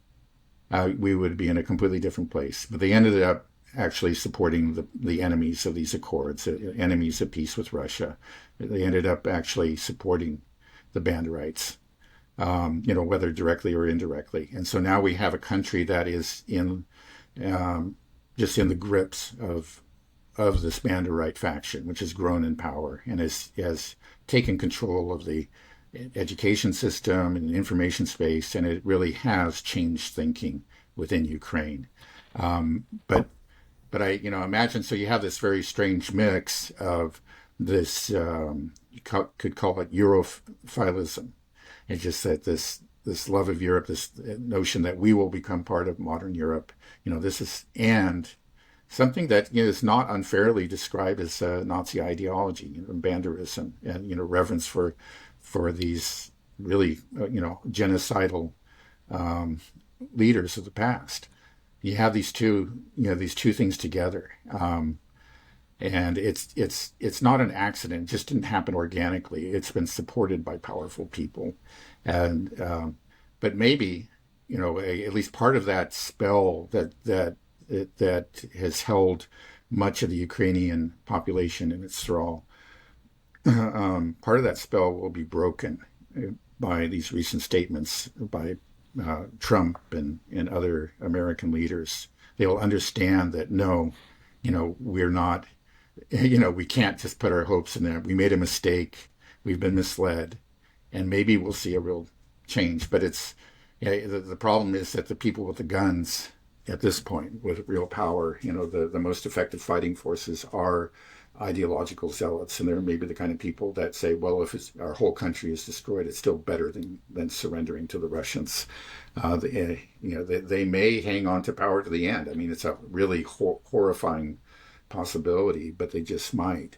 we would be in a completely different place. But they ended up actually supporting the enemies of these accords, enemies of peace with Russia. They ended up actually supporting the Banderites, whether directly or indirectly. And so now we have a country that is just in the grips of this Banderite faction, which has grown in power and has taken control of the education system and information space, and it really has changed thinking within Ukraine. But I imagine, so you have this very strange mix of this, you could call it Europhilism. It's just that this love of Europe, this notion that we will become part of modern Europe, this is, and something that is not unfairly described as Nazi ideology, Banderism, and reverence for these really genocidal leaders of the past. You have these two things together, and it's not an accident. It just didn't happen organically. It's been supported by powerful people, and but maybe at least part of that spell that has held much of the Ukrainian population in its thrall. Part of that spell will be broken by these recent statements by Trump and other American leaders. They will understand that no, we're not, we can't just put our hopes in there. We made a mistake. We've been misled, and maybe we'll see a real change. But the problem is that the people with the guns at this point, with real power, the most effective fighting forces are ideological zealots, and they're maybe the kind of people that say, well, if our whole country is destroyed, it's still better than surrendering to the Russians. They may hang on to power to the end. I mean, it's a really horrifying possibility, but they just might.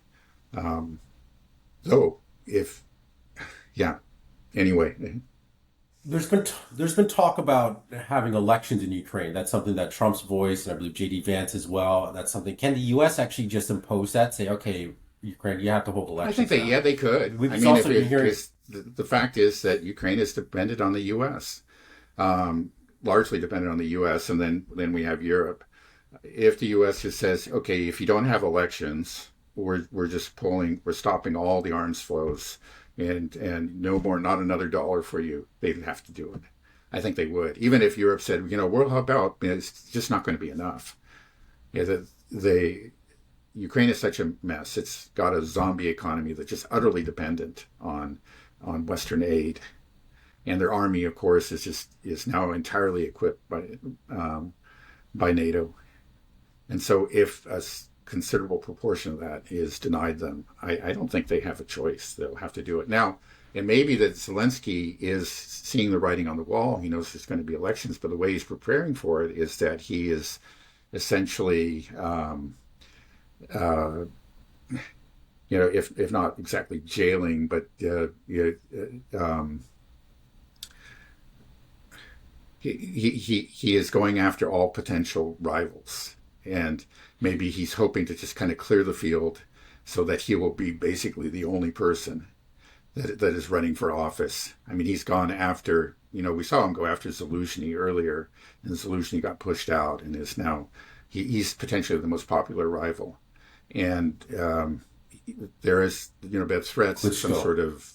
Anyway. there's been talk about having elections in Ukraine. That's something that Trump's voiced, and I believe JD Vance as well. That's something. Can the U.S. actually just impose that? Say, okay, Ukraine, you have to hold I think elections that, now. yeah, they could. We've I mean, also been hearing. because the fact is that Ukraine is dependent on the U.S., largely dependent on the U.S., and then we have Europe. If the U.S. just says, okay, if you don't have elections, we're just we're stopping all the arms flows, and no more, not another dollar for you, they'd have to do it. I think they would, even if Europe said, we'll help out. It's just not going to be enough. Yeah, Ukraine is such a mess. It's got a zombie economy that's just utterly dependent on Western aid, and their army, of course, is now entirely equipped by NATO. And so, if a considerable proportion of that is denied them, I don't think they have a choice. They'll have to do it now. It may be that Zelensky is seeing the writing on the wall. He knows there's going to be elections, but the way he's preparing for it is that he is essentially if not exactly jailing, but he is going after all potential rivals, and maybe he's hoping to just kind of clear the field so that he will be basically the only person that is running for office. I mean, he's gone after, we saw him go after Zelensky earlier, and Zelensky got pushed out and is now, he's potentially the most popular rival. And there is, been threats of some sort of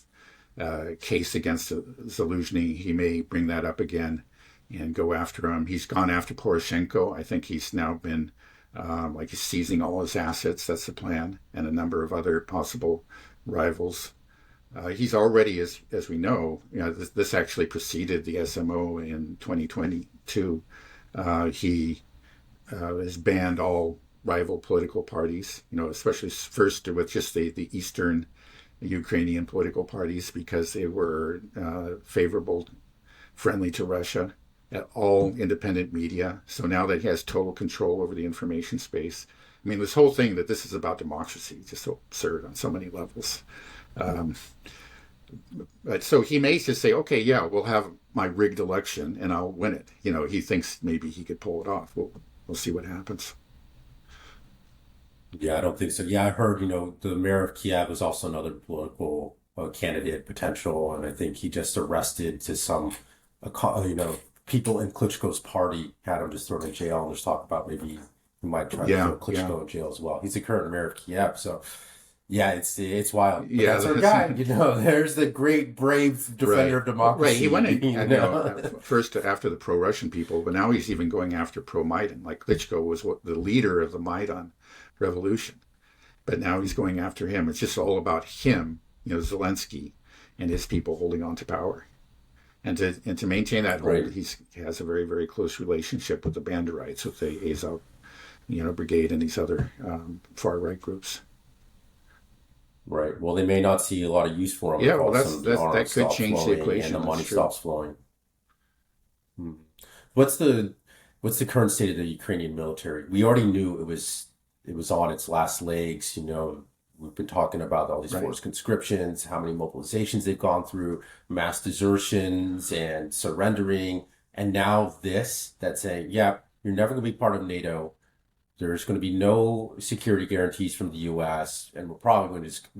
case against Zelensky. He may bring that up again and go after him. He's gone after Poroshenko. I think he's now been he's seizing all his assets. That's the plan, and a number of other possible rivals. He's already, as we know, this actually preceded the SMO in 2022. He has banned all rival political parties, especially first with just the Eastern Ukrainian political parties, because they were favorable, friendly to Russia, at all independent media. So now that he has total control over the information space, I mean, this whole thing that this is about democracy is just so absurd on so many levels. But so he may just say, okay, yeah, we'll have my rigged election and I'll win it. He thinks maybe he could pull it off. We'll see what happens. Yeah, I don't think so. Yeah, I heard, the mayor of Kiev is also another political candidate potential, and I think he just arrested to some, people in Klitschko's party had him just thrown in jail, and there's talk about maybe he might try to throw Klitschko in jail as well. He's the current mayor of Kiev, so yeah, it's wild. But that's our guy, There's the great, brave defender of democracy. Right, he went in, first after the pro-Russian people, but now he's even going after pro-Maidan. Like Klitschko was the leader of the Maidan revolution, but now he's going after him. It's just all about him, Zelensky and his people holding on to power, and to maintain that hold. Right. He has a very, very close relationship with the Banderites, with the Azov, brigade, and these other far right groups. Right. Well, they may not see a lot of use for him. Yeah. Well, that could change the equation. And the money stops flowing. What's the current state of the Ukrainian military? We already knew it was on its last legs. We've been talking about all these forced conscriptions, how many mobilizations they've gone through, mass desertions and surrendering, and now that's saying, yeah, you're never going to be part of NATO. There's going to be no security guarantees from the U.S., and we're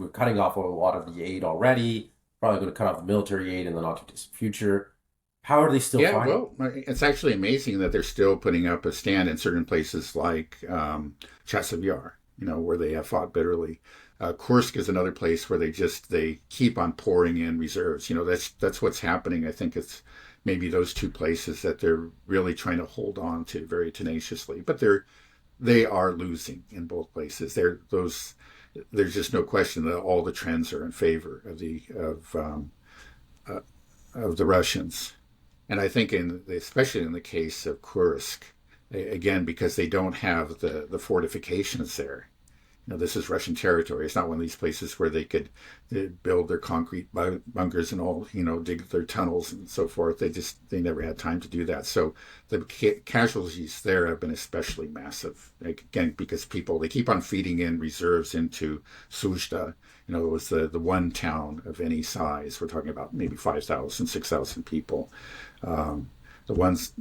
cutting off a lot of the aid already. Probably going to cut off the military aid in the not too distant future. How are they still fighting? Yeah, well, it's actually amazing that they're still putting up a stand in certain places like Chasiv Yar, where they have fought bitterly. Kursk is another place where they keep on pouring in reserves. That's what's happening. I think it's maybe those two places that they're really trying to hold on to very tenaciously, but they are losing in both places. There's just no question that all the trends are in favor of the Russians. And I think especially in the case of Kursk, again, because they don't have the fortifications there, this is Russian territory. It's not one of these places where they could build their concrete bunkers and all, dig their tunnels and so forth. They never had time to do that. So the casualties there have been especially massive. Again, because they keep on feeding in reserves into Suzhda. It was the one town of any size. We're talking about maybe 5,000, 6,000 people. That was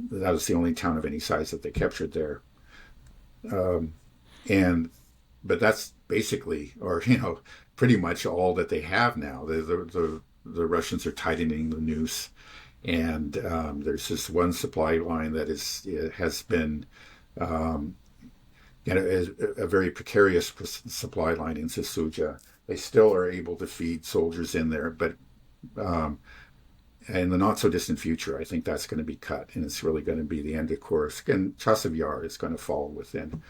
the only town of any size that they captured there. But that's basically, or pretty much all that they have now. The Russians are tightening the noose, and there's this one supply line that has been a very precarious supply line into Suja. They still are able to feed soldiers in there, but in the not so distant future, I think that's going to be cut, and it's really going to be the end of Kursk, and Chasiv Yar is going to fall within.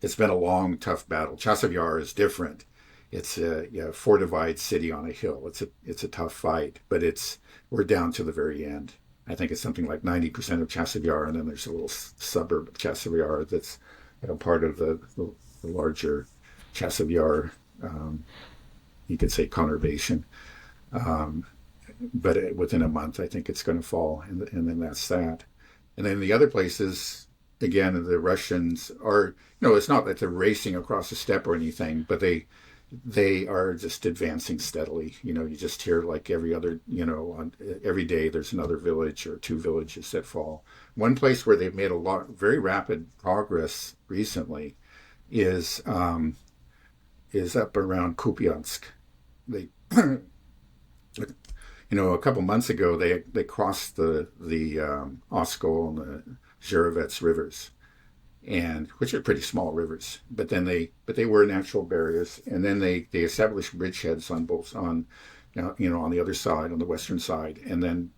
It's been a long, tough battle. Chasiv Yar is different. It's a fortified city on a hill. It's a tough fight, but we're down to the very end. I think it's something like 90% of Chasiv Yar, and then there's a little suburb of Chasiv Yar that's part of the larger Chasiv Yar, you could say, conurbation. But within a month, I think it's going to fall, and then that's that. And then the other places, again, the Russians are, it's not that they're racing across the steppe or anything, but they are just advancing steadily. You just hear like every other, every day there's another village or two villages that fall. One place where they've made very rapid progress recently is up around Kupiansk. They, a couple months ago, they crossed the Oskol and the Zherovets rivers, which are pretty small rivers. But they were natural barriers, and then they established bridgeheads on the other side, on the western side, and then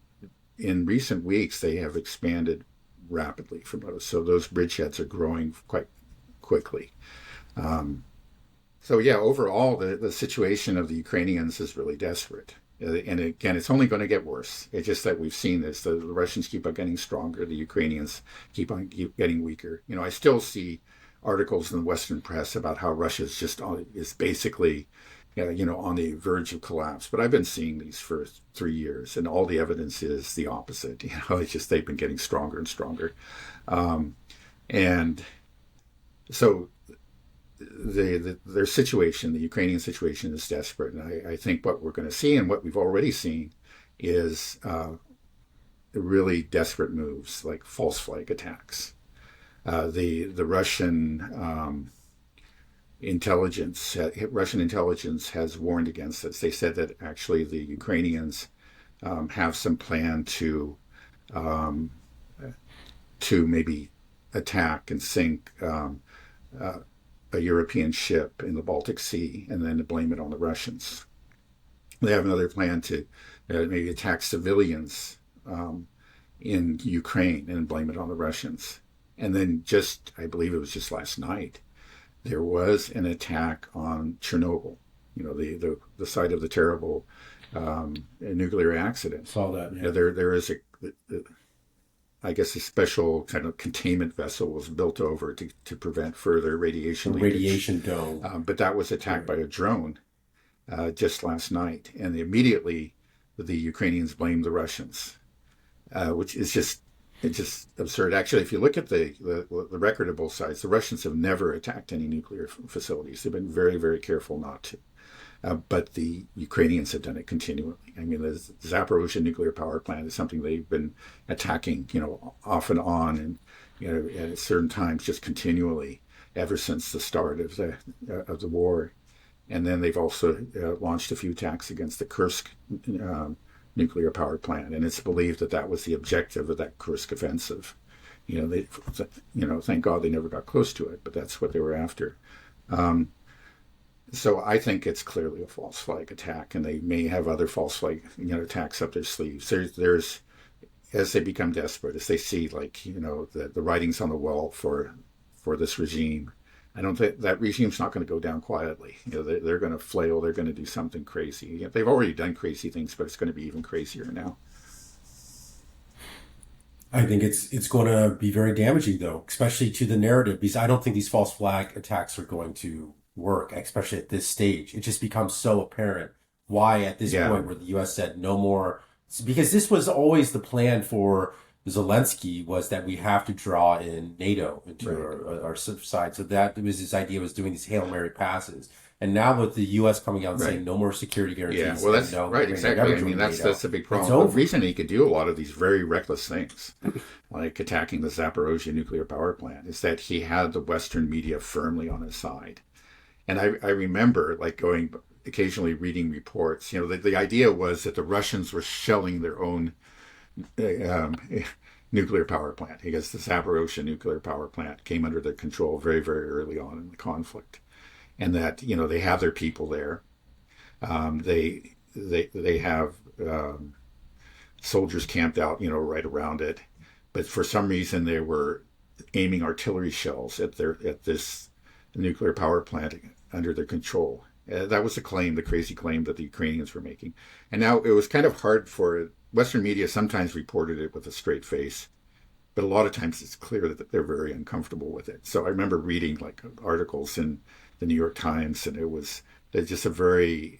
in recent weeks they have expanded rapidly from those. So those bridgeheads are growing quite quickly. So yeah, overall the situation of the Ukrainians is really desperate. And again, it's only going to get worse. It's just that we've seen this. The Russians keep on getting stronger. The Ukrainians keep getting weaker. I still see articles in the Western press about how Russia is basically, on the verge of collapse. But I've been seeing these for 3 years, and all the evidence is the opposite. It's just they've been getting stronger and stronger. And so their situation, the Ukrainian situation, is desperate, and I think what we're going to see, and what we've already seen, is really desperate moves like false flag attacks. The Russian intelligence has warned against this. They said that actually the Ukrainians have some plan to maybe attack and sink a European ship in the Baltic Sea, and then to blame it on the Russians. They have another plan to maybe attack civilians in Ukraine and blame it on the Russians. And then I believe it was just last night, there was an attack on Chernobyl, the site of the terrible nuclear accident. Saw that. Yeah. There is I guess a special kind of containment vessel was built over to prevent further radiation leakage. Radiation dome. But that was attacked by a drone just last night. And immediately the Ukrainians blamed the Russians, which is just absurd. Actually, if you look at the record of both sides, the Russians have never attacked any nuclear facilities. They've been very, very careful not to. But the Ukrainians have done it continually. I mean, the Zaporozhye nuclear power plant is something they've been attacking, off and on, and at certain times just continually ever since the start of the war. And then they've also launched a few attacks against the Kursk nuclear power plant, and it's believed that was the objective of that Kursk offensive. Thank God they never got close to it, but that's what they were after. So I think it's clearly a false flag attack, and they may have other false flag attacks up their sleeves. There's as they become desperate, as they see the writings on the wall for this regime. I don't think that regime's not going to go down quietly. They're going to flail. They're going to do something crazy. They've already done crazy things, but it's going to be even crazier now. I think it's going to be very damaging, though, especially to the narrative, because I don't think these false flag attacks are going to work, especially at this stage. It just becomes so apparent why, at this Yeah, point, where the U.S. said no more, because this was always the plan for Zelensky, was that we have to draw in NATO into right. our side. So that was his idea, was doing these Hail Mary passes. And now with the U.S. coming out and Right. saying no more security Yeah, guarantees, well, and that's no, right, we're exactly. never I mean, join that's NATO, that's a big it's problem. The over. reason he could do a lot of these very reckless things, like attacking the Zaporozhye nuclear power plant, is that he had the Western media firmly on his side. And I remember like going occasionally reading reports. You know, the idea was that the Russians were shelling their own um, nuclear power plant because the Zaporozhye nuclear power plant came under their control very, very early on in the conflict, and that they have their people there. They have soldiers camped out, right around it, but for some reason they were aiming artillery shells at this nuclear power plant under their control. That was the crazy claim that the Ukrainians were making. And now it was kind of hard for Western media sometimes reported it with a straight face, but a lot of times it's clear that they're very uncomfortable with it. So I remember reading like articles in the New York Times, and it's just a very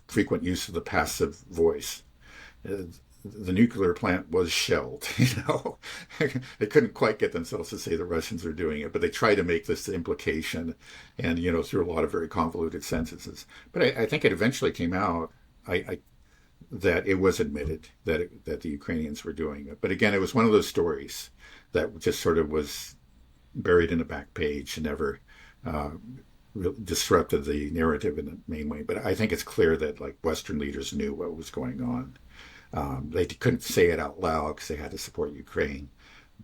frequent use of the passive voice. The nuclear plant was shelled. They couldn't quite get themselves to say the Russians are doing it, but they try to make this implication, and through a lot of very convoluted sentences. But I think it eventually came out. That it was admitted that the Ukrainians were doing it. But again, it was one of those stories that just sort of was buried in a back page and never disrupted the narrative in the main way. But I think it's clear that like Western leaders knew what was going on. They couldn't say it out loud because they had to support Ukraine.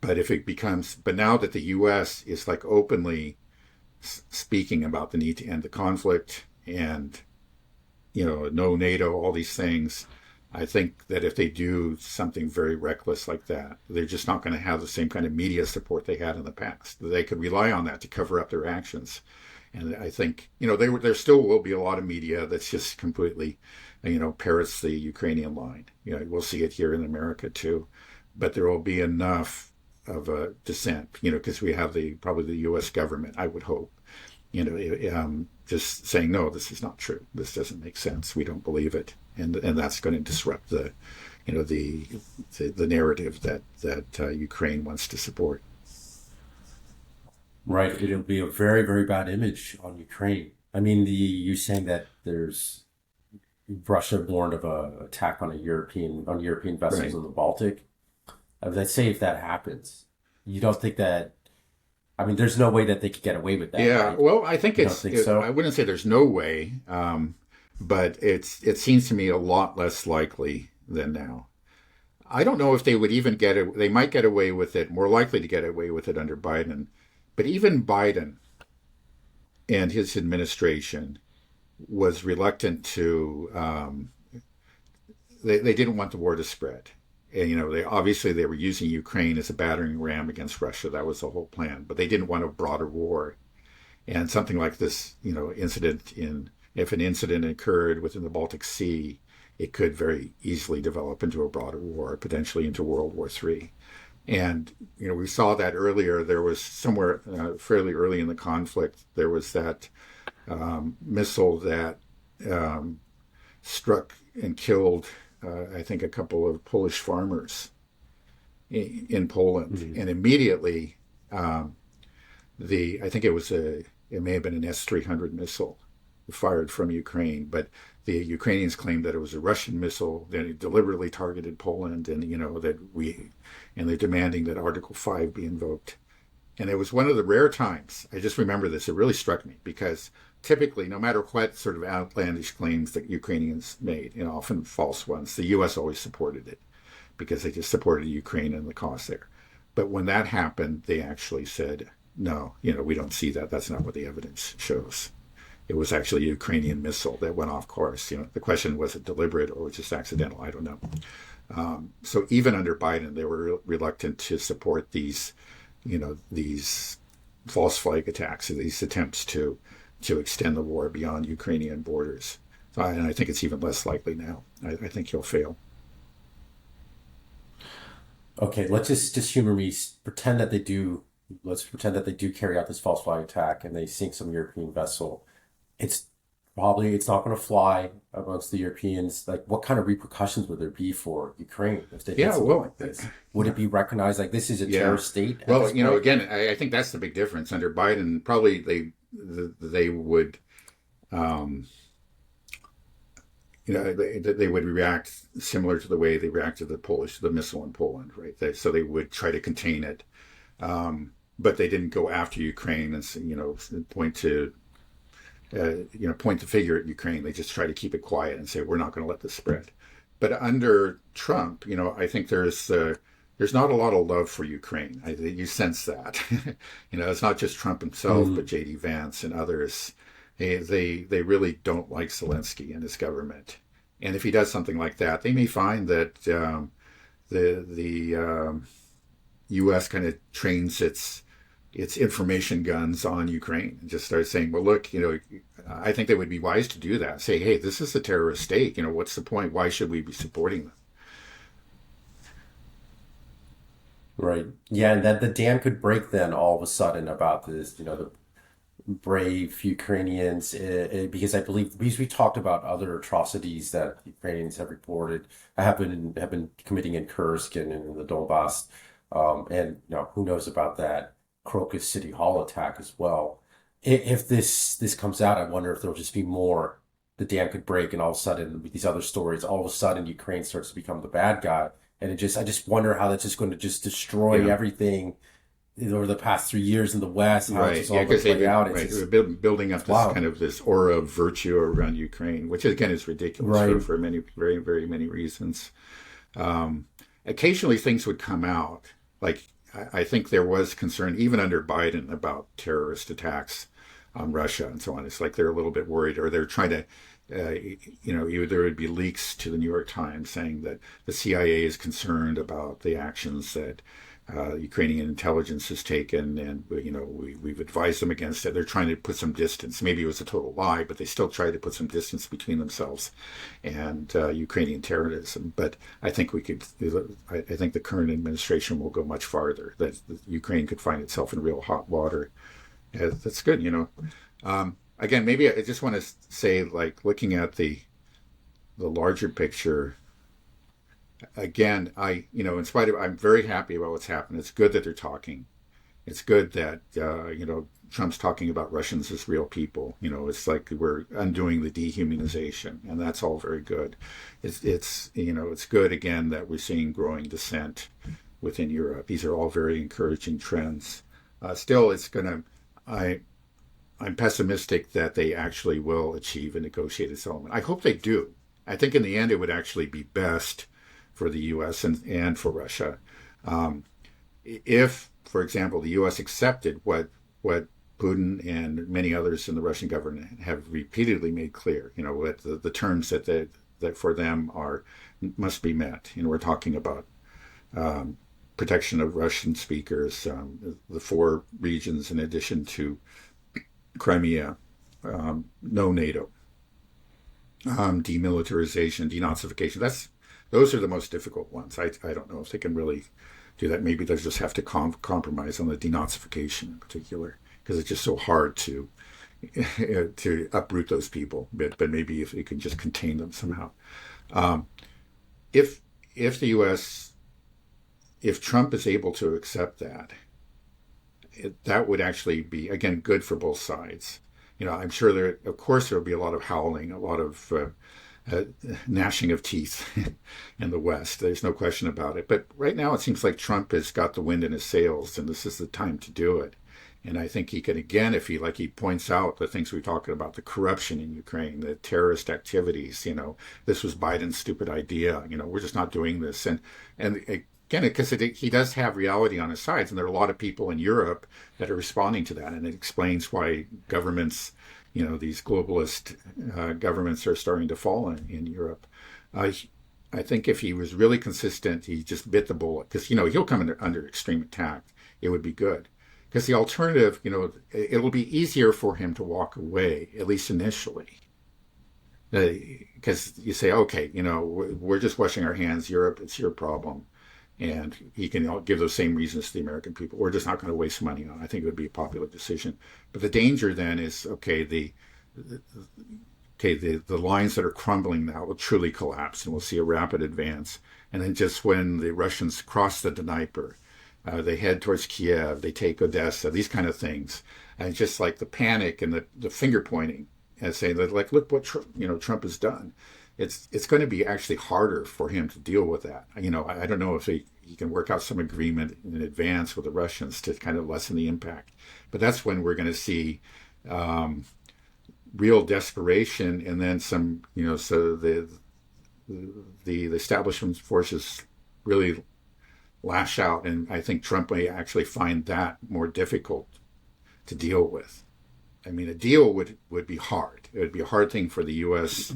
But now that the U.S. is like openly speaking about the need to end the conflict and no NATO, all these things, I think that if they do something very reckless like that, they're just not going to have the same kind of media support they had in the past. They could rely on that to cover up their actions. And I think, there still will be a lot of media that's just completely, parrots the Ukrainian line. We'll see it here in America too. But there will be enough of a dissent, because we have probably the U.S. government, I would hope, just saying, no, this is not true. This doesn't make sense. We don't believe it. And that's going to disrupt the narrative that Ukraine wants to support. Right. It'll be a very, very bad image on Ukraine. I mean, you're saying that there's Russia warned of a attack on European vessels Right. in the Baltic. Let's say if that happens, you don't think that? I mean, there's no way that they could get away with that. Yeah. Right? Well, I think You don't think so? I wouldn't say there's no way, but it seems to me a lot less likely than now. I don't know if they would even get it. They might get away with it, more likely to get away with it under Biden. But even Biden and his administration was reluctant to. They didn't want the war to spread, and they were using Ukraine as a battering ram against Russia. That was the whole plan. But they didn't want a broader war, and something like this, if an incident occurred within the Baltic Sea, it could very easily develop into a broader war, potentially into World War III. And, we saw that earlier. There was somewhere fairly early in the conflict, there was that missile that struck and killed, I think, a couple of Polish farmers in Poland. Mm-hmm. And immediately, I think it may have been an S-300 missile fired from Ukraine, but the Ukrainians claimed that it was a Russian missile that it deliberately targeted Poland, and they're demanding that Article 5 be invoked. And it was one of the rare times, I just remember this, it really struck me, because typically, no matter what sort of outlandish claims that Ukrainians made, often false ones, the U.S. always supported it because they just supported Ukraine and the cause there. But when that happened, they actually said, no, we don't see that. That's not what the evidence shows. It was actually a Ukrainian missile that went off course. The question, was it deliberate or just accidental? I don't know. So even under Biden, they were reluctant to support these false flag attacks, these attempts to extend the war beyond Ukrainian borders. And I think it's even less likely now. I think he'll fail. Okay, let's just humor me. Pretend that they do. Let's pretend that they do carry out this false flag attack and they sink some European vessel. It's it's not going to fly amongst the Europeans. Like, what kind of repercussions would there be for Ukraine if they did Yeah, something well, like this? Would it be recognized like this is a yeah. terrorist state at Well, this point? again, I think that's the big difference. Under Biden, probably they would, um, they would react similar to the way they reacted to the missile in Poland, right? So they would try to contain it, but they didn't go after Ukraine and point to point the finger at Ukraine. They just try to keep it quiet and say we're not going to let this spread. But under Trump, I think there's not a lot of love for Ukraine. You sense that. It's not just Trump himself, but J.D. Vance and others. They really don't like Zelensky and his government. And if he does something like that, they may find that the U.S. kind of trains its information guns on Ukraine and just starts saying, well, look, I think they would be wise to do that. Say, hey, this is a terrorist state. What's the point? Why should we be supporting them? Right. Yeah, and that the dam could break then all of a sudden about this, the brave Ukrainians, because I believe because we talked about other atrocities that Ukrainians have reported have been committing in Kursk and in the Donbass, and who knows about that Crocus City Hall attack as well. If this comes out, I wonder if there'll just be more. The dam could break, and all of a sudden, with these other stories, all of a sudden Ukraine starts to become the bad guy, and I just wonder how that's just going to just destroy Yeah. everything over the past 3 years in the West, how it's Right. just Yeah, all going because to they've play out. right, It's building up this wow. kind of this aura of virtue around Ukraine, which again is ridiculous Right. for many, very, very many reasons. Um, Occasionally things would come out. Like I think there was concern even under Biden about terrorist attacks on Russia and so on. It's like they're a little bit worried, or they're trying to, there would be leaks to the New York Times saying that the CIA is concerned about the actions that Ukrainian intelligence has taken, and we've advised them against it. They're trying to put some distance. Maybe it was a total lie, but they still try to put some distance between themselves and Ukrainian terrorism. But I think I think the current administration will go much farther. That Ukraine could find itself in real hot water. Yeah, that's good. Again, maybe I just want to say, like, looking at the larger picture. Again, in spite of, I'm very happy about what's happened. It's good that they're talking. It's good that, Trump's talking about Russians as real people. It's like we're undoing the dehumanization, and that's all very good. It's good again that we're seeing growing dissent within Europe. These are all very encouraging trends. Still, I'm pessimistic that they actually will achieve a negotiated settlement. I hope they do. I think in the end it would actually be best for the U.S. and for Russia. If, for example, the U.S. accepted what Putin and many others in the Russian government have repeatedly made clear, what the terms that for them must be met. We're talking about protection of Russian speakers, the 4 regions in addition to Crimea, no NATO, demilitarization, denazification. Those are the most difficult ones. I don't know if they can really do that. Maybe they'll just have to compromise on the denazification in particular, because it's just so hard to uproot those people. But maybe if they can just contain them somehow. If the U.S. if Trump is able to accept that, that would actually be, again, good for both sides. I'm sure of course, there will be a lot of howling, a lot of gnashing of teeth in the West. There's no question about it. But right now, it seems like Trump has got the wind in his sails, and this is the time to do it. And I think he can, again, if he points out the things we're talking about, the corruption in Ukraine, the terrorist activities, this was Biden's stupid idea. We're just not doing this. And again, because he does have reality on his sides, and there are a lot of people in Europe that are responding to that, and it explains why governments, these globalist governments are starting to fall in Europe. I think if he was really consistent, he just bit the bullet, because he'll come under extreme attack. It would be good, because the alternative, it'll be easier for him to walk away, at least initially. Because you say, okay, we're just washing our hands. Europe, it's your problem. and he can give those same reasons to the American people. We're just not going to waste money on it. I think it would be a popular decision. But the danger then is, the lines that are crumbling now will truly collapse, and we'll see a rapid advance. And then just when the Russians cross the Dnieper, they head towards Kiev, they take Odessa, these kind of things, and just like the panic and the finger pointing and saying that, like, look what Trump has done. It's going to be actually harder for him to deal with that. I don't know if he can work out some agreement in advance with the Russians to kind of lessen the impact. But that's when we're going to see real desperation, and then some, so the establishment forces really lash out, and I think Trump may actually find that more difficult to deal with. I mean, a deal would be hard. It would be a hard thing for the U.S.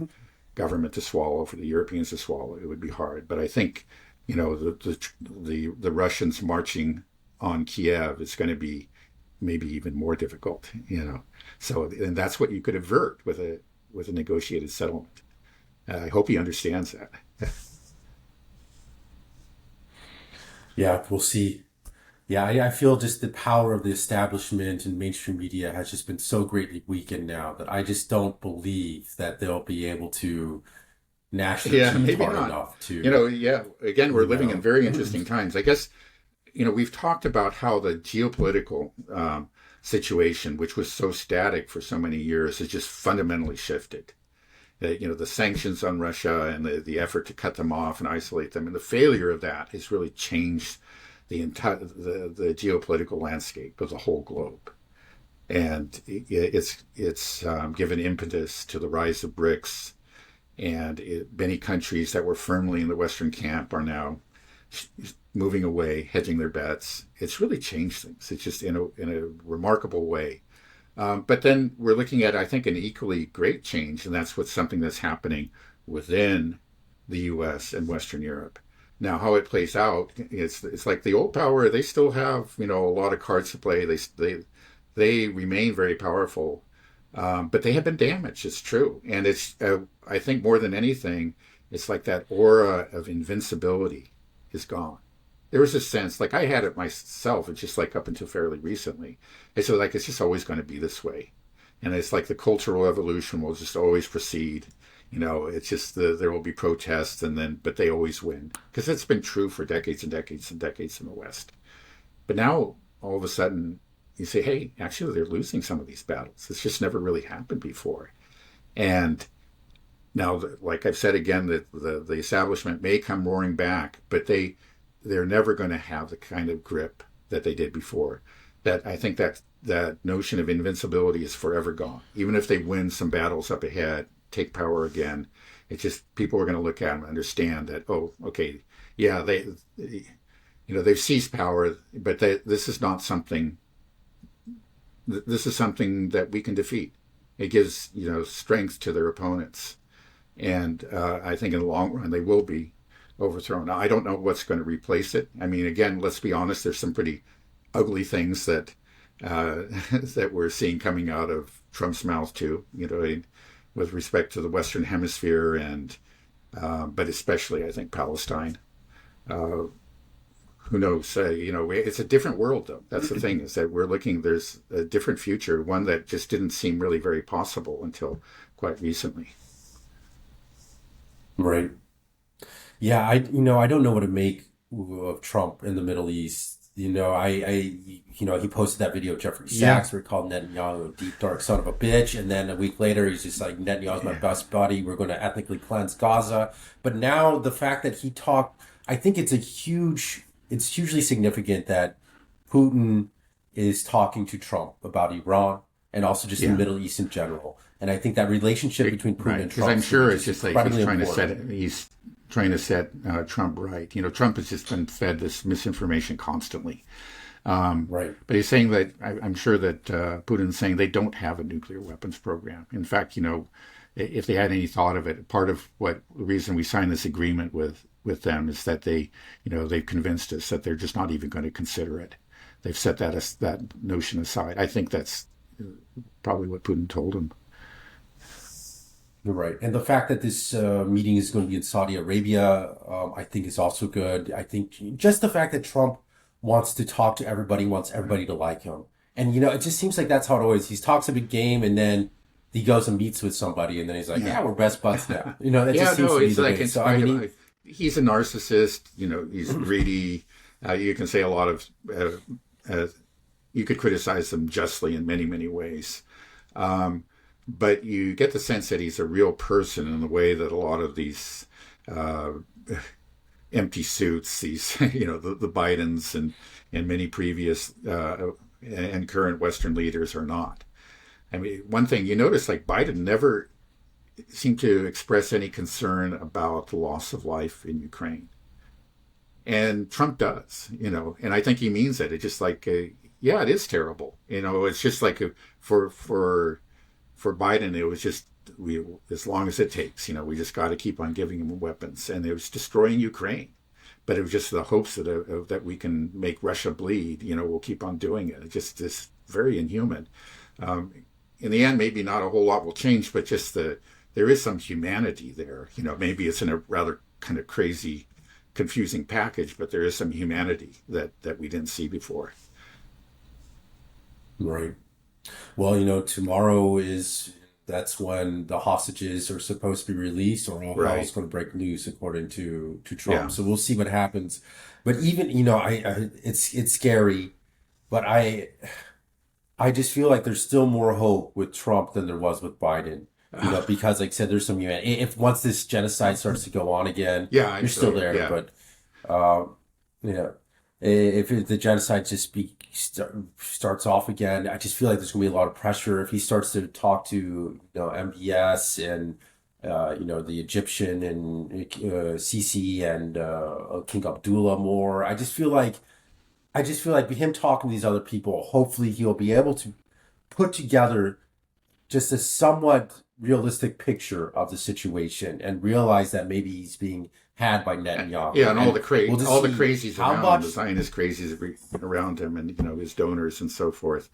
government to swallow, for the Europeans to swallow. It would be hard. But I think, the Russians marching on Kiev is going to be maybe even more difficult. So, and that's what you could avert with a negotiated settlement. I hope he understands that. Yeah, we'll see. Yeah, I feel just the power of the establishment and mainstream media has just been so greatly weakened now that I just don't believe that they'll be able to gnash their teeth hard enough to. Again, we're living in very interesting times. I guess, we've talked about how the geopolitical situation, which was so static for so many years, has just fundamentally shifted. The sanctions on Russia and the effort to cut them off and isolate them, and the failure of that has really changed the entire the geopolitical landscape of the whole globe, and it's given impetus to the rise of BRICS, and many countries that were firmly in the Western camp are now moving away, hedging their bets. It's really changed things. It's just in a remarkable way. But then we're looking at, I think, an equally great change, and that's something that's happening within the U.S. and Western Europe. Now, how it plays out, it's like the old power. They still have, a lot of cards to play. They remain very powerful, but they have been damaged. It's true, and it's I think more than anything, it's like that aura of invincibility is gone. There was a sense, like I had it myself, it's just like up until fairly recently. It's like it's just always going to be this way. And it's like the cultural evolution will just always proceed. It's just there will be protests, but they always win. Because it's been true for decades and decades and decades in the West. But now, all of a sudden, you say, hey, actually, they're losing some of these battles. It's just never really happened before. And now, like I've said again, the establishment may come roaring back, but they're never going to have the kind of grip that they did before. That I think that notion of invincibility is forever gone. Even if they win some battles up ahead, take power again, it's just people are going to look at them and understand that, oh, okay, yeah, they've seized power, but this is not something. This is something that we can defeat. It gives strength to their opponents, and I think in the long run they will be overthrown. Now, I don't know what's going to replace it. I mean, again, let's be honest. There's some pretty ugly things that that we're seeing coming out of Trump's mouth too. With respect to the Western Hemisphere and, but especially I think Palestine. Who knows? It's a different world though. That's the thing, is that there's a different future, one that just didn't seem really very possible until quite recently. Right. Yeah, I don't know what to make of Trump in the Middle East. He posted that video of Jeffrey Sachs where he called Netanyahu a deep, dark son of a bitch. And then a week later, he's just like, Netanyahu's my best buddy. We're going to ethnically cleanse Gaza. But now the fact that he talked, I think it's hugely significant that Putin is talking to Trump about Iran and also just the Middle East in general. And I think that relationship between Putin and Trump, because I'm sure it's just like he's trying to set Trump right. Trump has just been fed this misinformation constantly. Right. But he's saying that, I'm sure that Putin's saying they don't have a nuclear weapons program. In fact, if they had any thought of it, part of the reason we signed this agreement with them is that they've convinced us that they're just not even going to consider it. They've set that notion aside. I think that's probably what Putin told him. You're right. And the fact that this meeting is going to be in Saudi Arabia, I think is also good. I think just the fact that Trump wants to talk to everybody, wants everybody to like him. And, it just seems like that's how it always, he talks a big game and then he goes and meets with somebody and then he's like, yeah, we're best buds now. That Yeah, just seems no, to be it's the like way. in So, I spite mean, of, he's a narcissist, he's greedy. You can say a lot of, you could criticize him justly in many, many ways. But you get the sense that he's a real person in the way that a lot of these empty suits, these, the Bidens and many previous and current Western leaders are not. I mean, one thing you notice, like Biden never seemed to express any concern about the loss of life in Ukraine. And Trump does, and I think he means it. It's just like, yeah, it is terrible. It's just like for Biden, it was just, as long as it takes, we just got to keep on giving him weapons. And it was destroying Ukraine. But it was just the hopes that we can make Russia bleed, we'll keep on doing it. It's just this very inhuman. In the end, maybe not a whole lot will change, but just there is some humanity there. Maybe it's in a rather kind of crazy, confusing package, but there is some humanity that we didn't see before. right. Well, tomorrow that's when the hostages are supposed to be released, or all hell's Right. going to break loose, according to Trump. Yeah. So we'll see what happens. But even, it's scary, but I just feel like there's still more hope with Trump than there was with Biden. Because like I said, there's some if once this genocide starts to go on again, Yeah, you're still there. yeah. But if the genocide just starts off again, I just feel like there's gonna be a lot of pressure. If he starts to talk to MBS and the Egyptian and Sisi and King Abdullah more, I just feel like with him talking to these other people, hopefully he'll be able to put together just a somewhat realistic picture of the situation and realize that maybe he's being had by Netanyahu. Yeah, and all the we'll just all the see crazies how around much him, the Zionist crazies around him, and his donors and so forth.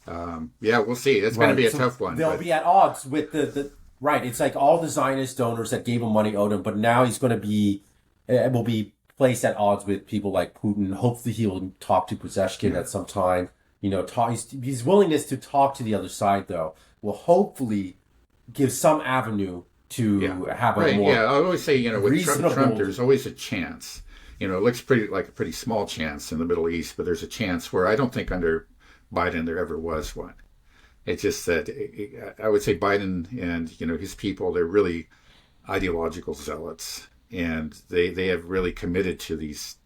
Yeah, we'll see. It's going to be a so tough one. they'll But be at odds with the right. It's like all the Zionist donors that gave him money owed him, but now he's going to be will be placed at odds with people like Putin. Hopefully, he will talk to Pezeshkian at some time. His willingness to talk to the other side, though, will hopefully give some avenue to have a right, more yeah. I always say, with reasonable. Trump, there's always a chance. It looks like a pretty small chance in the Middle East, but there's a chance where I don't think under Biden there ever was one. It's just that I would say Biden and his people, they're really ideological zealots, and they have really committed to these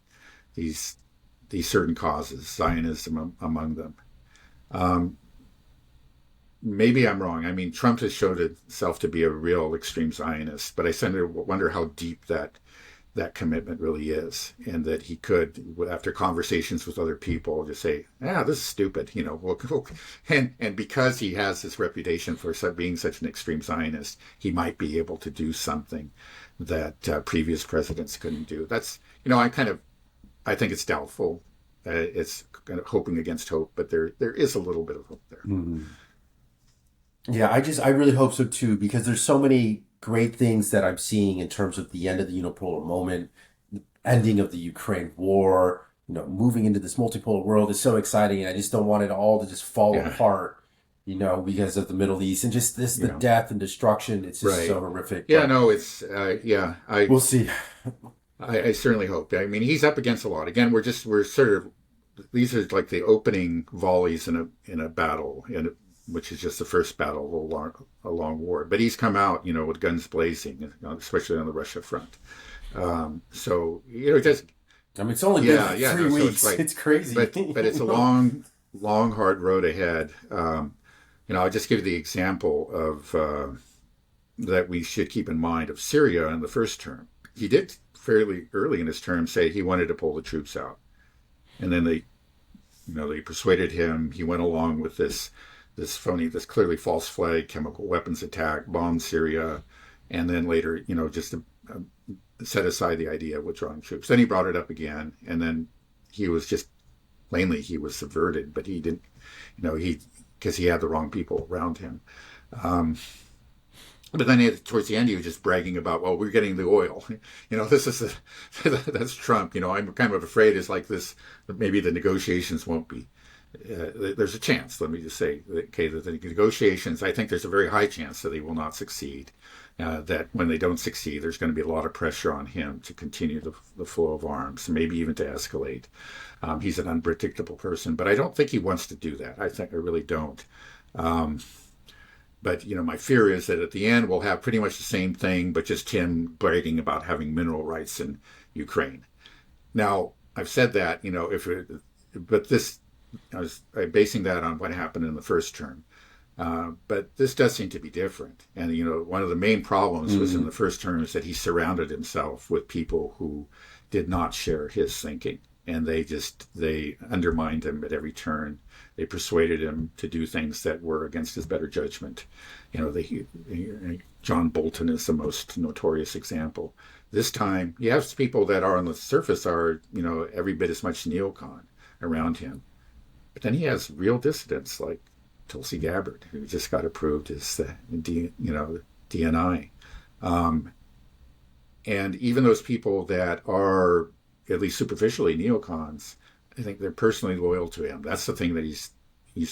certain causes, Zionism among them. Maybe I'm wrong. I mean, Trump has showed himself to be a real extreme Zionist, but I wonder how deep that commitment really is, and that he could, after conversations with other people, just say, this is stupid, and because he has this reputation for being such an extreme Zionist, he might be able to do something that previous presidents couldn't do. That's, I think it's doubtful. It's kind of hoping against hope, but there is a little bit of hope there. Mm-hmm. Yeah, I really hope so too, because there's so many great things that I'm seeing in terms of the end of the unipolar moment, the ending of the Ukraine war, moving into this multipolar world is so exciting, and I just don't want it all to just fall apart, because of the Middle East and just the death and destruction. It's just so horrific. Yeah, but no, it's we'll see. I certainly hope. I mean, he's up against a lot. Again, we're sort of, these are like the opening volleys in a battle, which is just the first battle of a long war. But he's come out, with guns blazing, especially on the Russia front. So, just... I mean, it's only been 3 weeks. So it's crazy. But it's a long, hard road ahead. I'll just give you the example of that we should keep in mind of Syria in the first term. He did fairly early in his term say he wanted to pull the troops out. And then they persuaded him. He went along with this clearly false flag, chemical weapons attack, bombed Syria, and then later, just set aside the idea of withdrawing troops. Then he brought it up again, and then he was subverted, but he didn't, because he had the wrong people around him. But then towards the end, he was just bragging about, well, we're getting the oil. This is that's Trump. I'm kind of afraid it's like this. Maybe the negotiations won't be. There's a chance. Let me just say, okay, that the negotiations. I think there's a very high chance that they will not succeed. That when they don't succeed, there's going to be a lot of pressure on him to continue the flow of arms, maybe even to escalate. He's an unpredictable person, but I don't think he wants to do that. I really don't. But, my fear is that at the end, we'll have pretty much the same thing, but just him bragging about having mineral rights in Ukraine. Now, I've said that, but this, I'm basing that on what happened in the first term. But this does seem to be different. And, one of the main problems was in the first term is that he surrounded himself with people who did not share his thinking. And they undermined him at every turn. They persuaded him to do things that were against his better judgment. John Bolton is the most notorious example. This time, you have people that are on the surface are, every bit as much neocon around him. But then he has real dissidents like Tulsi Gabbard, who just got approved as the DNI. And even those people that are at least superficially neocons, I think they're personally loyal to him. That's the thing that he's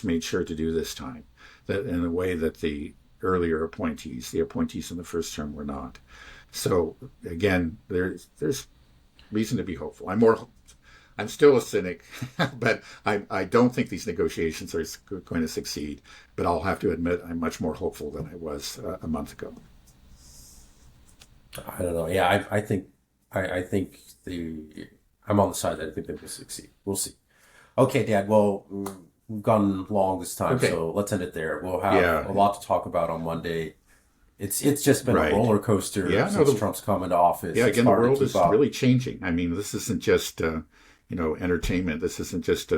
made sure to do this time, that in a way that the earlier appointees, the appointees in the first term, were not. So again, there's reason to be hopeful. I'm still a cynic, but I don't think these negotiations are going to succeed. But I'll have to admit I'm much more hopeful than I was a month ago. I don't know. Yeah, I think I'm on the side that I think they will succeed. We'll see. Okay, Dad. Well, we've gone long this time, so let's end it there. We'll have a lot to talk about on Monday. It's just been a roller coaster since Trump's come into office. Yeah, again, the world is really changing. I mean, this isn't just entertainment. This isn't just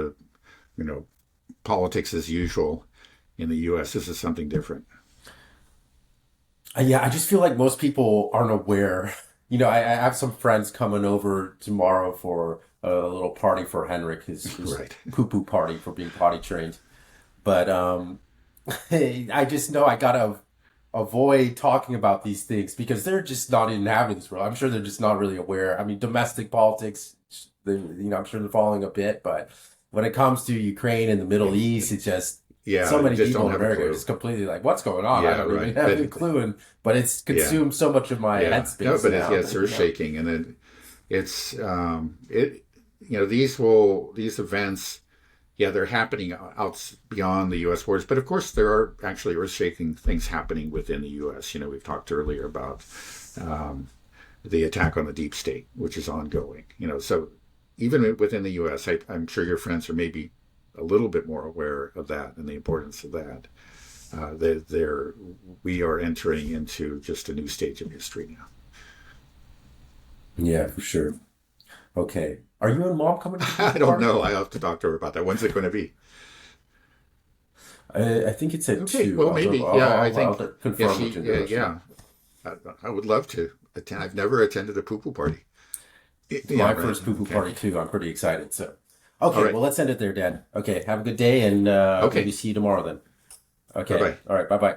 politics as usual in the U.S. This is something different. Yeah, I just feel like most people aren't aware. I have some friends coming over tomorrow for a little party for Henrik, his poo-poo party for being potty trained. But I just know I gotta avoid talking about these things because they're just not inhabiting this world. I'm sure they're just not really aware. I mean, domestic politics, I'm sure they're following a bit, but when it comes to Ukraine and the Middle East, it's just so many people in America are just completely like, what's going on? I don't even have a clue. But it's consumed so much of my headspace. No, but it's earth shaking, and then it's these events. Yeah, they're happening out beyond the U.S. borders, but of course there are actually earth-shaking things happening within the U.S. We've talked earlier about the attack on the deep state, which is ongoing. So even within the U.S., I'm sure your friends are maybe a little bit more aware of that and the importance of that. We are entering into just a new stage of history now. Yeah, for sure. Okay. Are you and Mom coming? I don't know. I have to talk to her about that. When's it going to be? I think it's at 2. Well, maybe. I think. I'll confirm yeah. I would love to attend. I've never attended a poo-poo party. It's my first poo-poo party too. I'm pretty excited. So, okay. Well, let's end it there, Dad. Okay. Have a good day, and maybe see you tomorrow then. Okay. Bye-bye. All right. Bye-bye.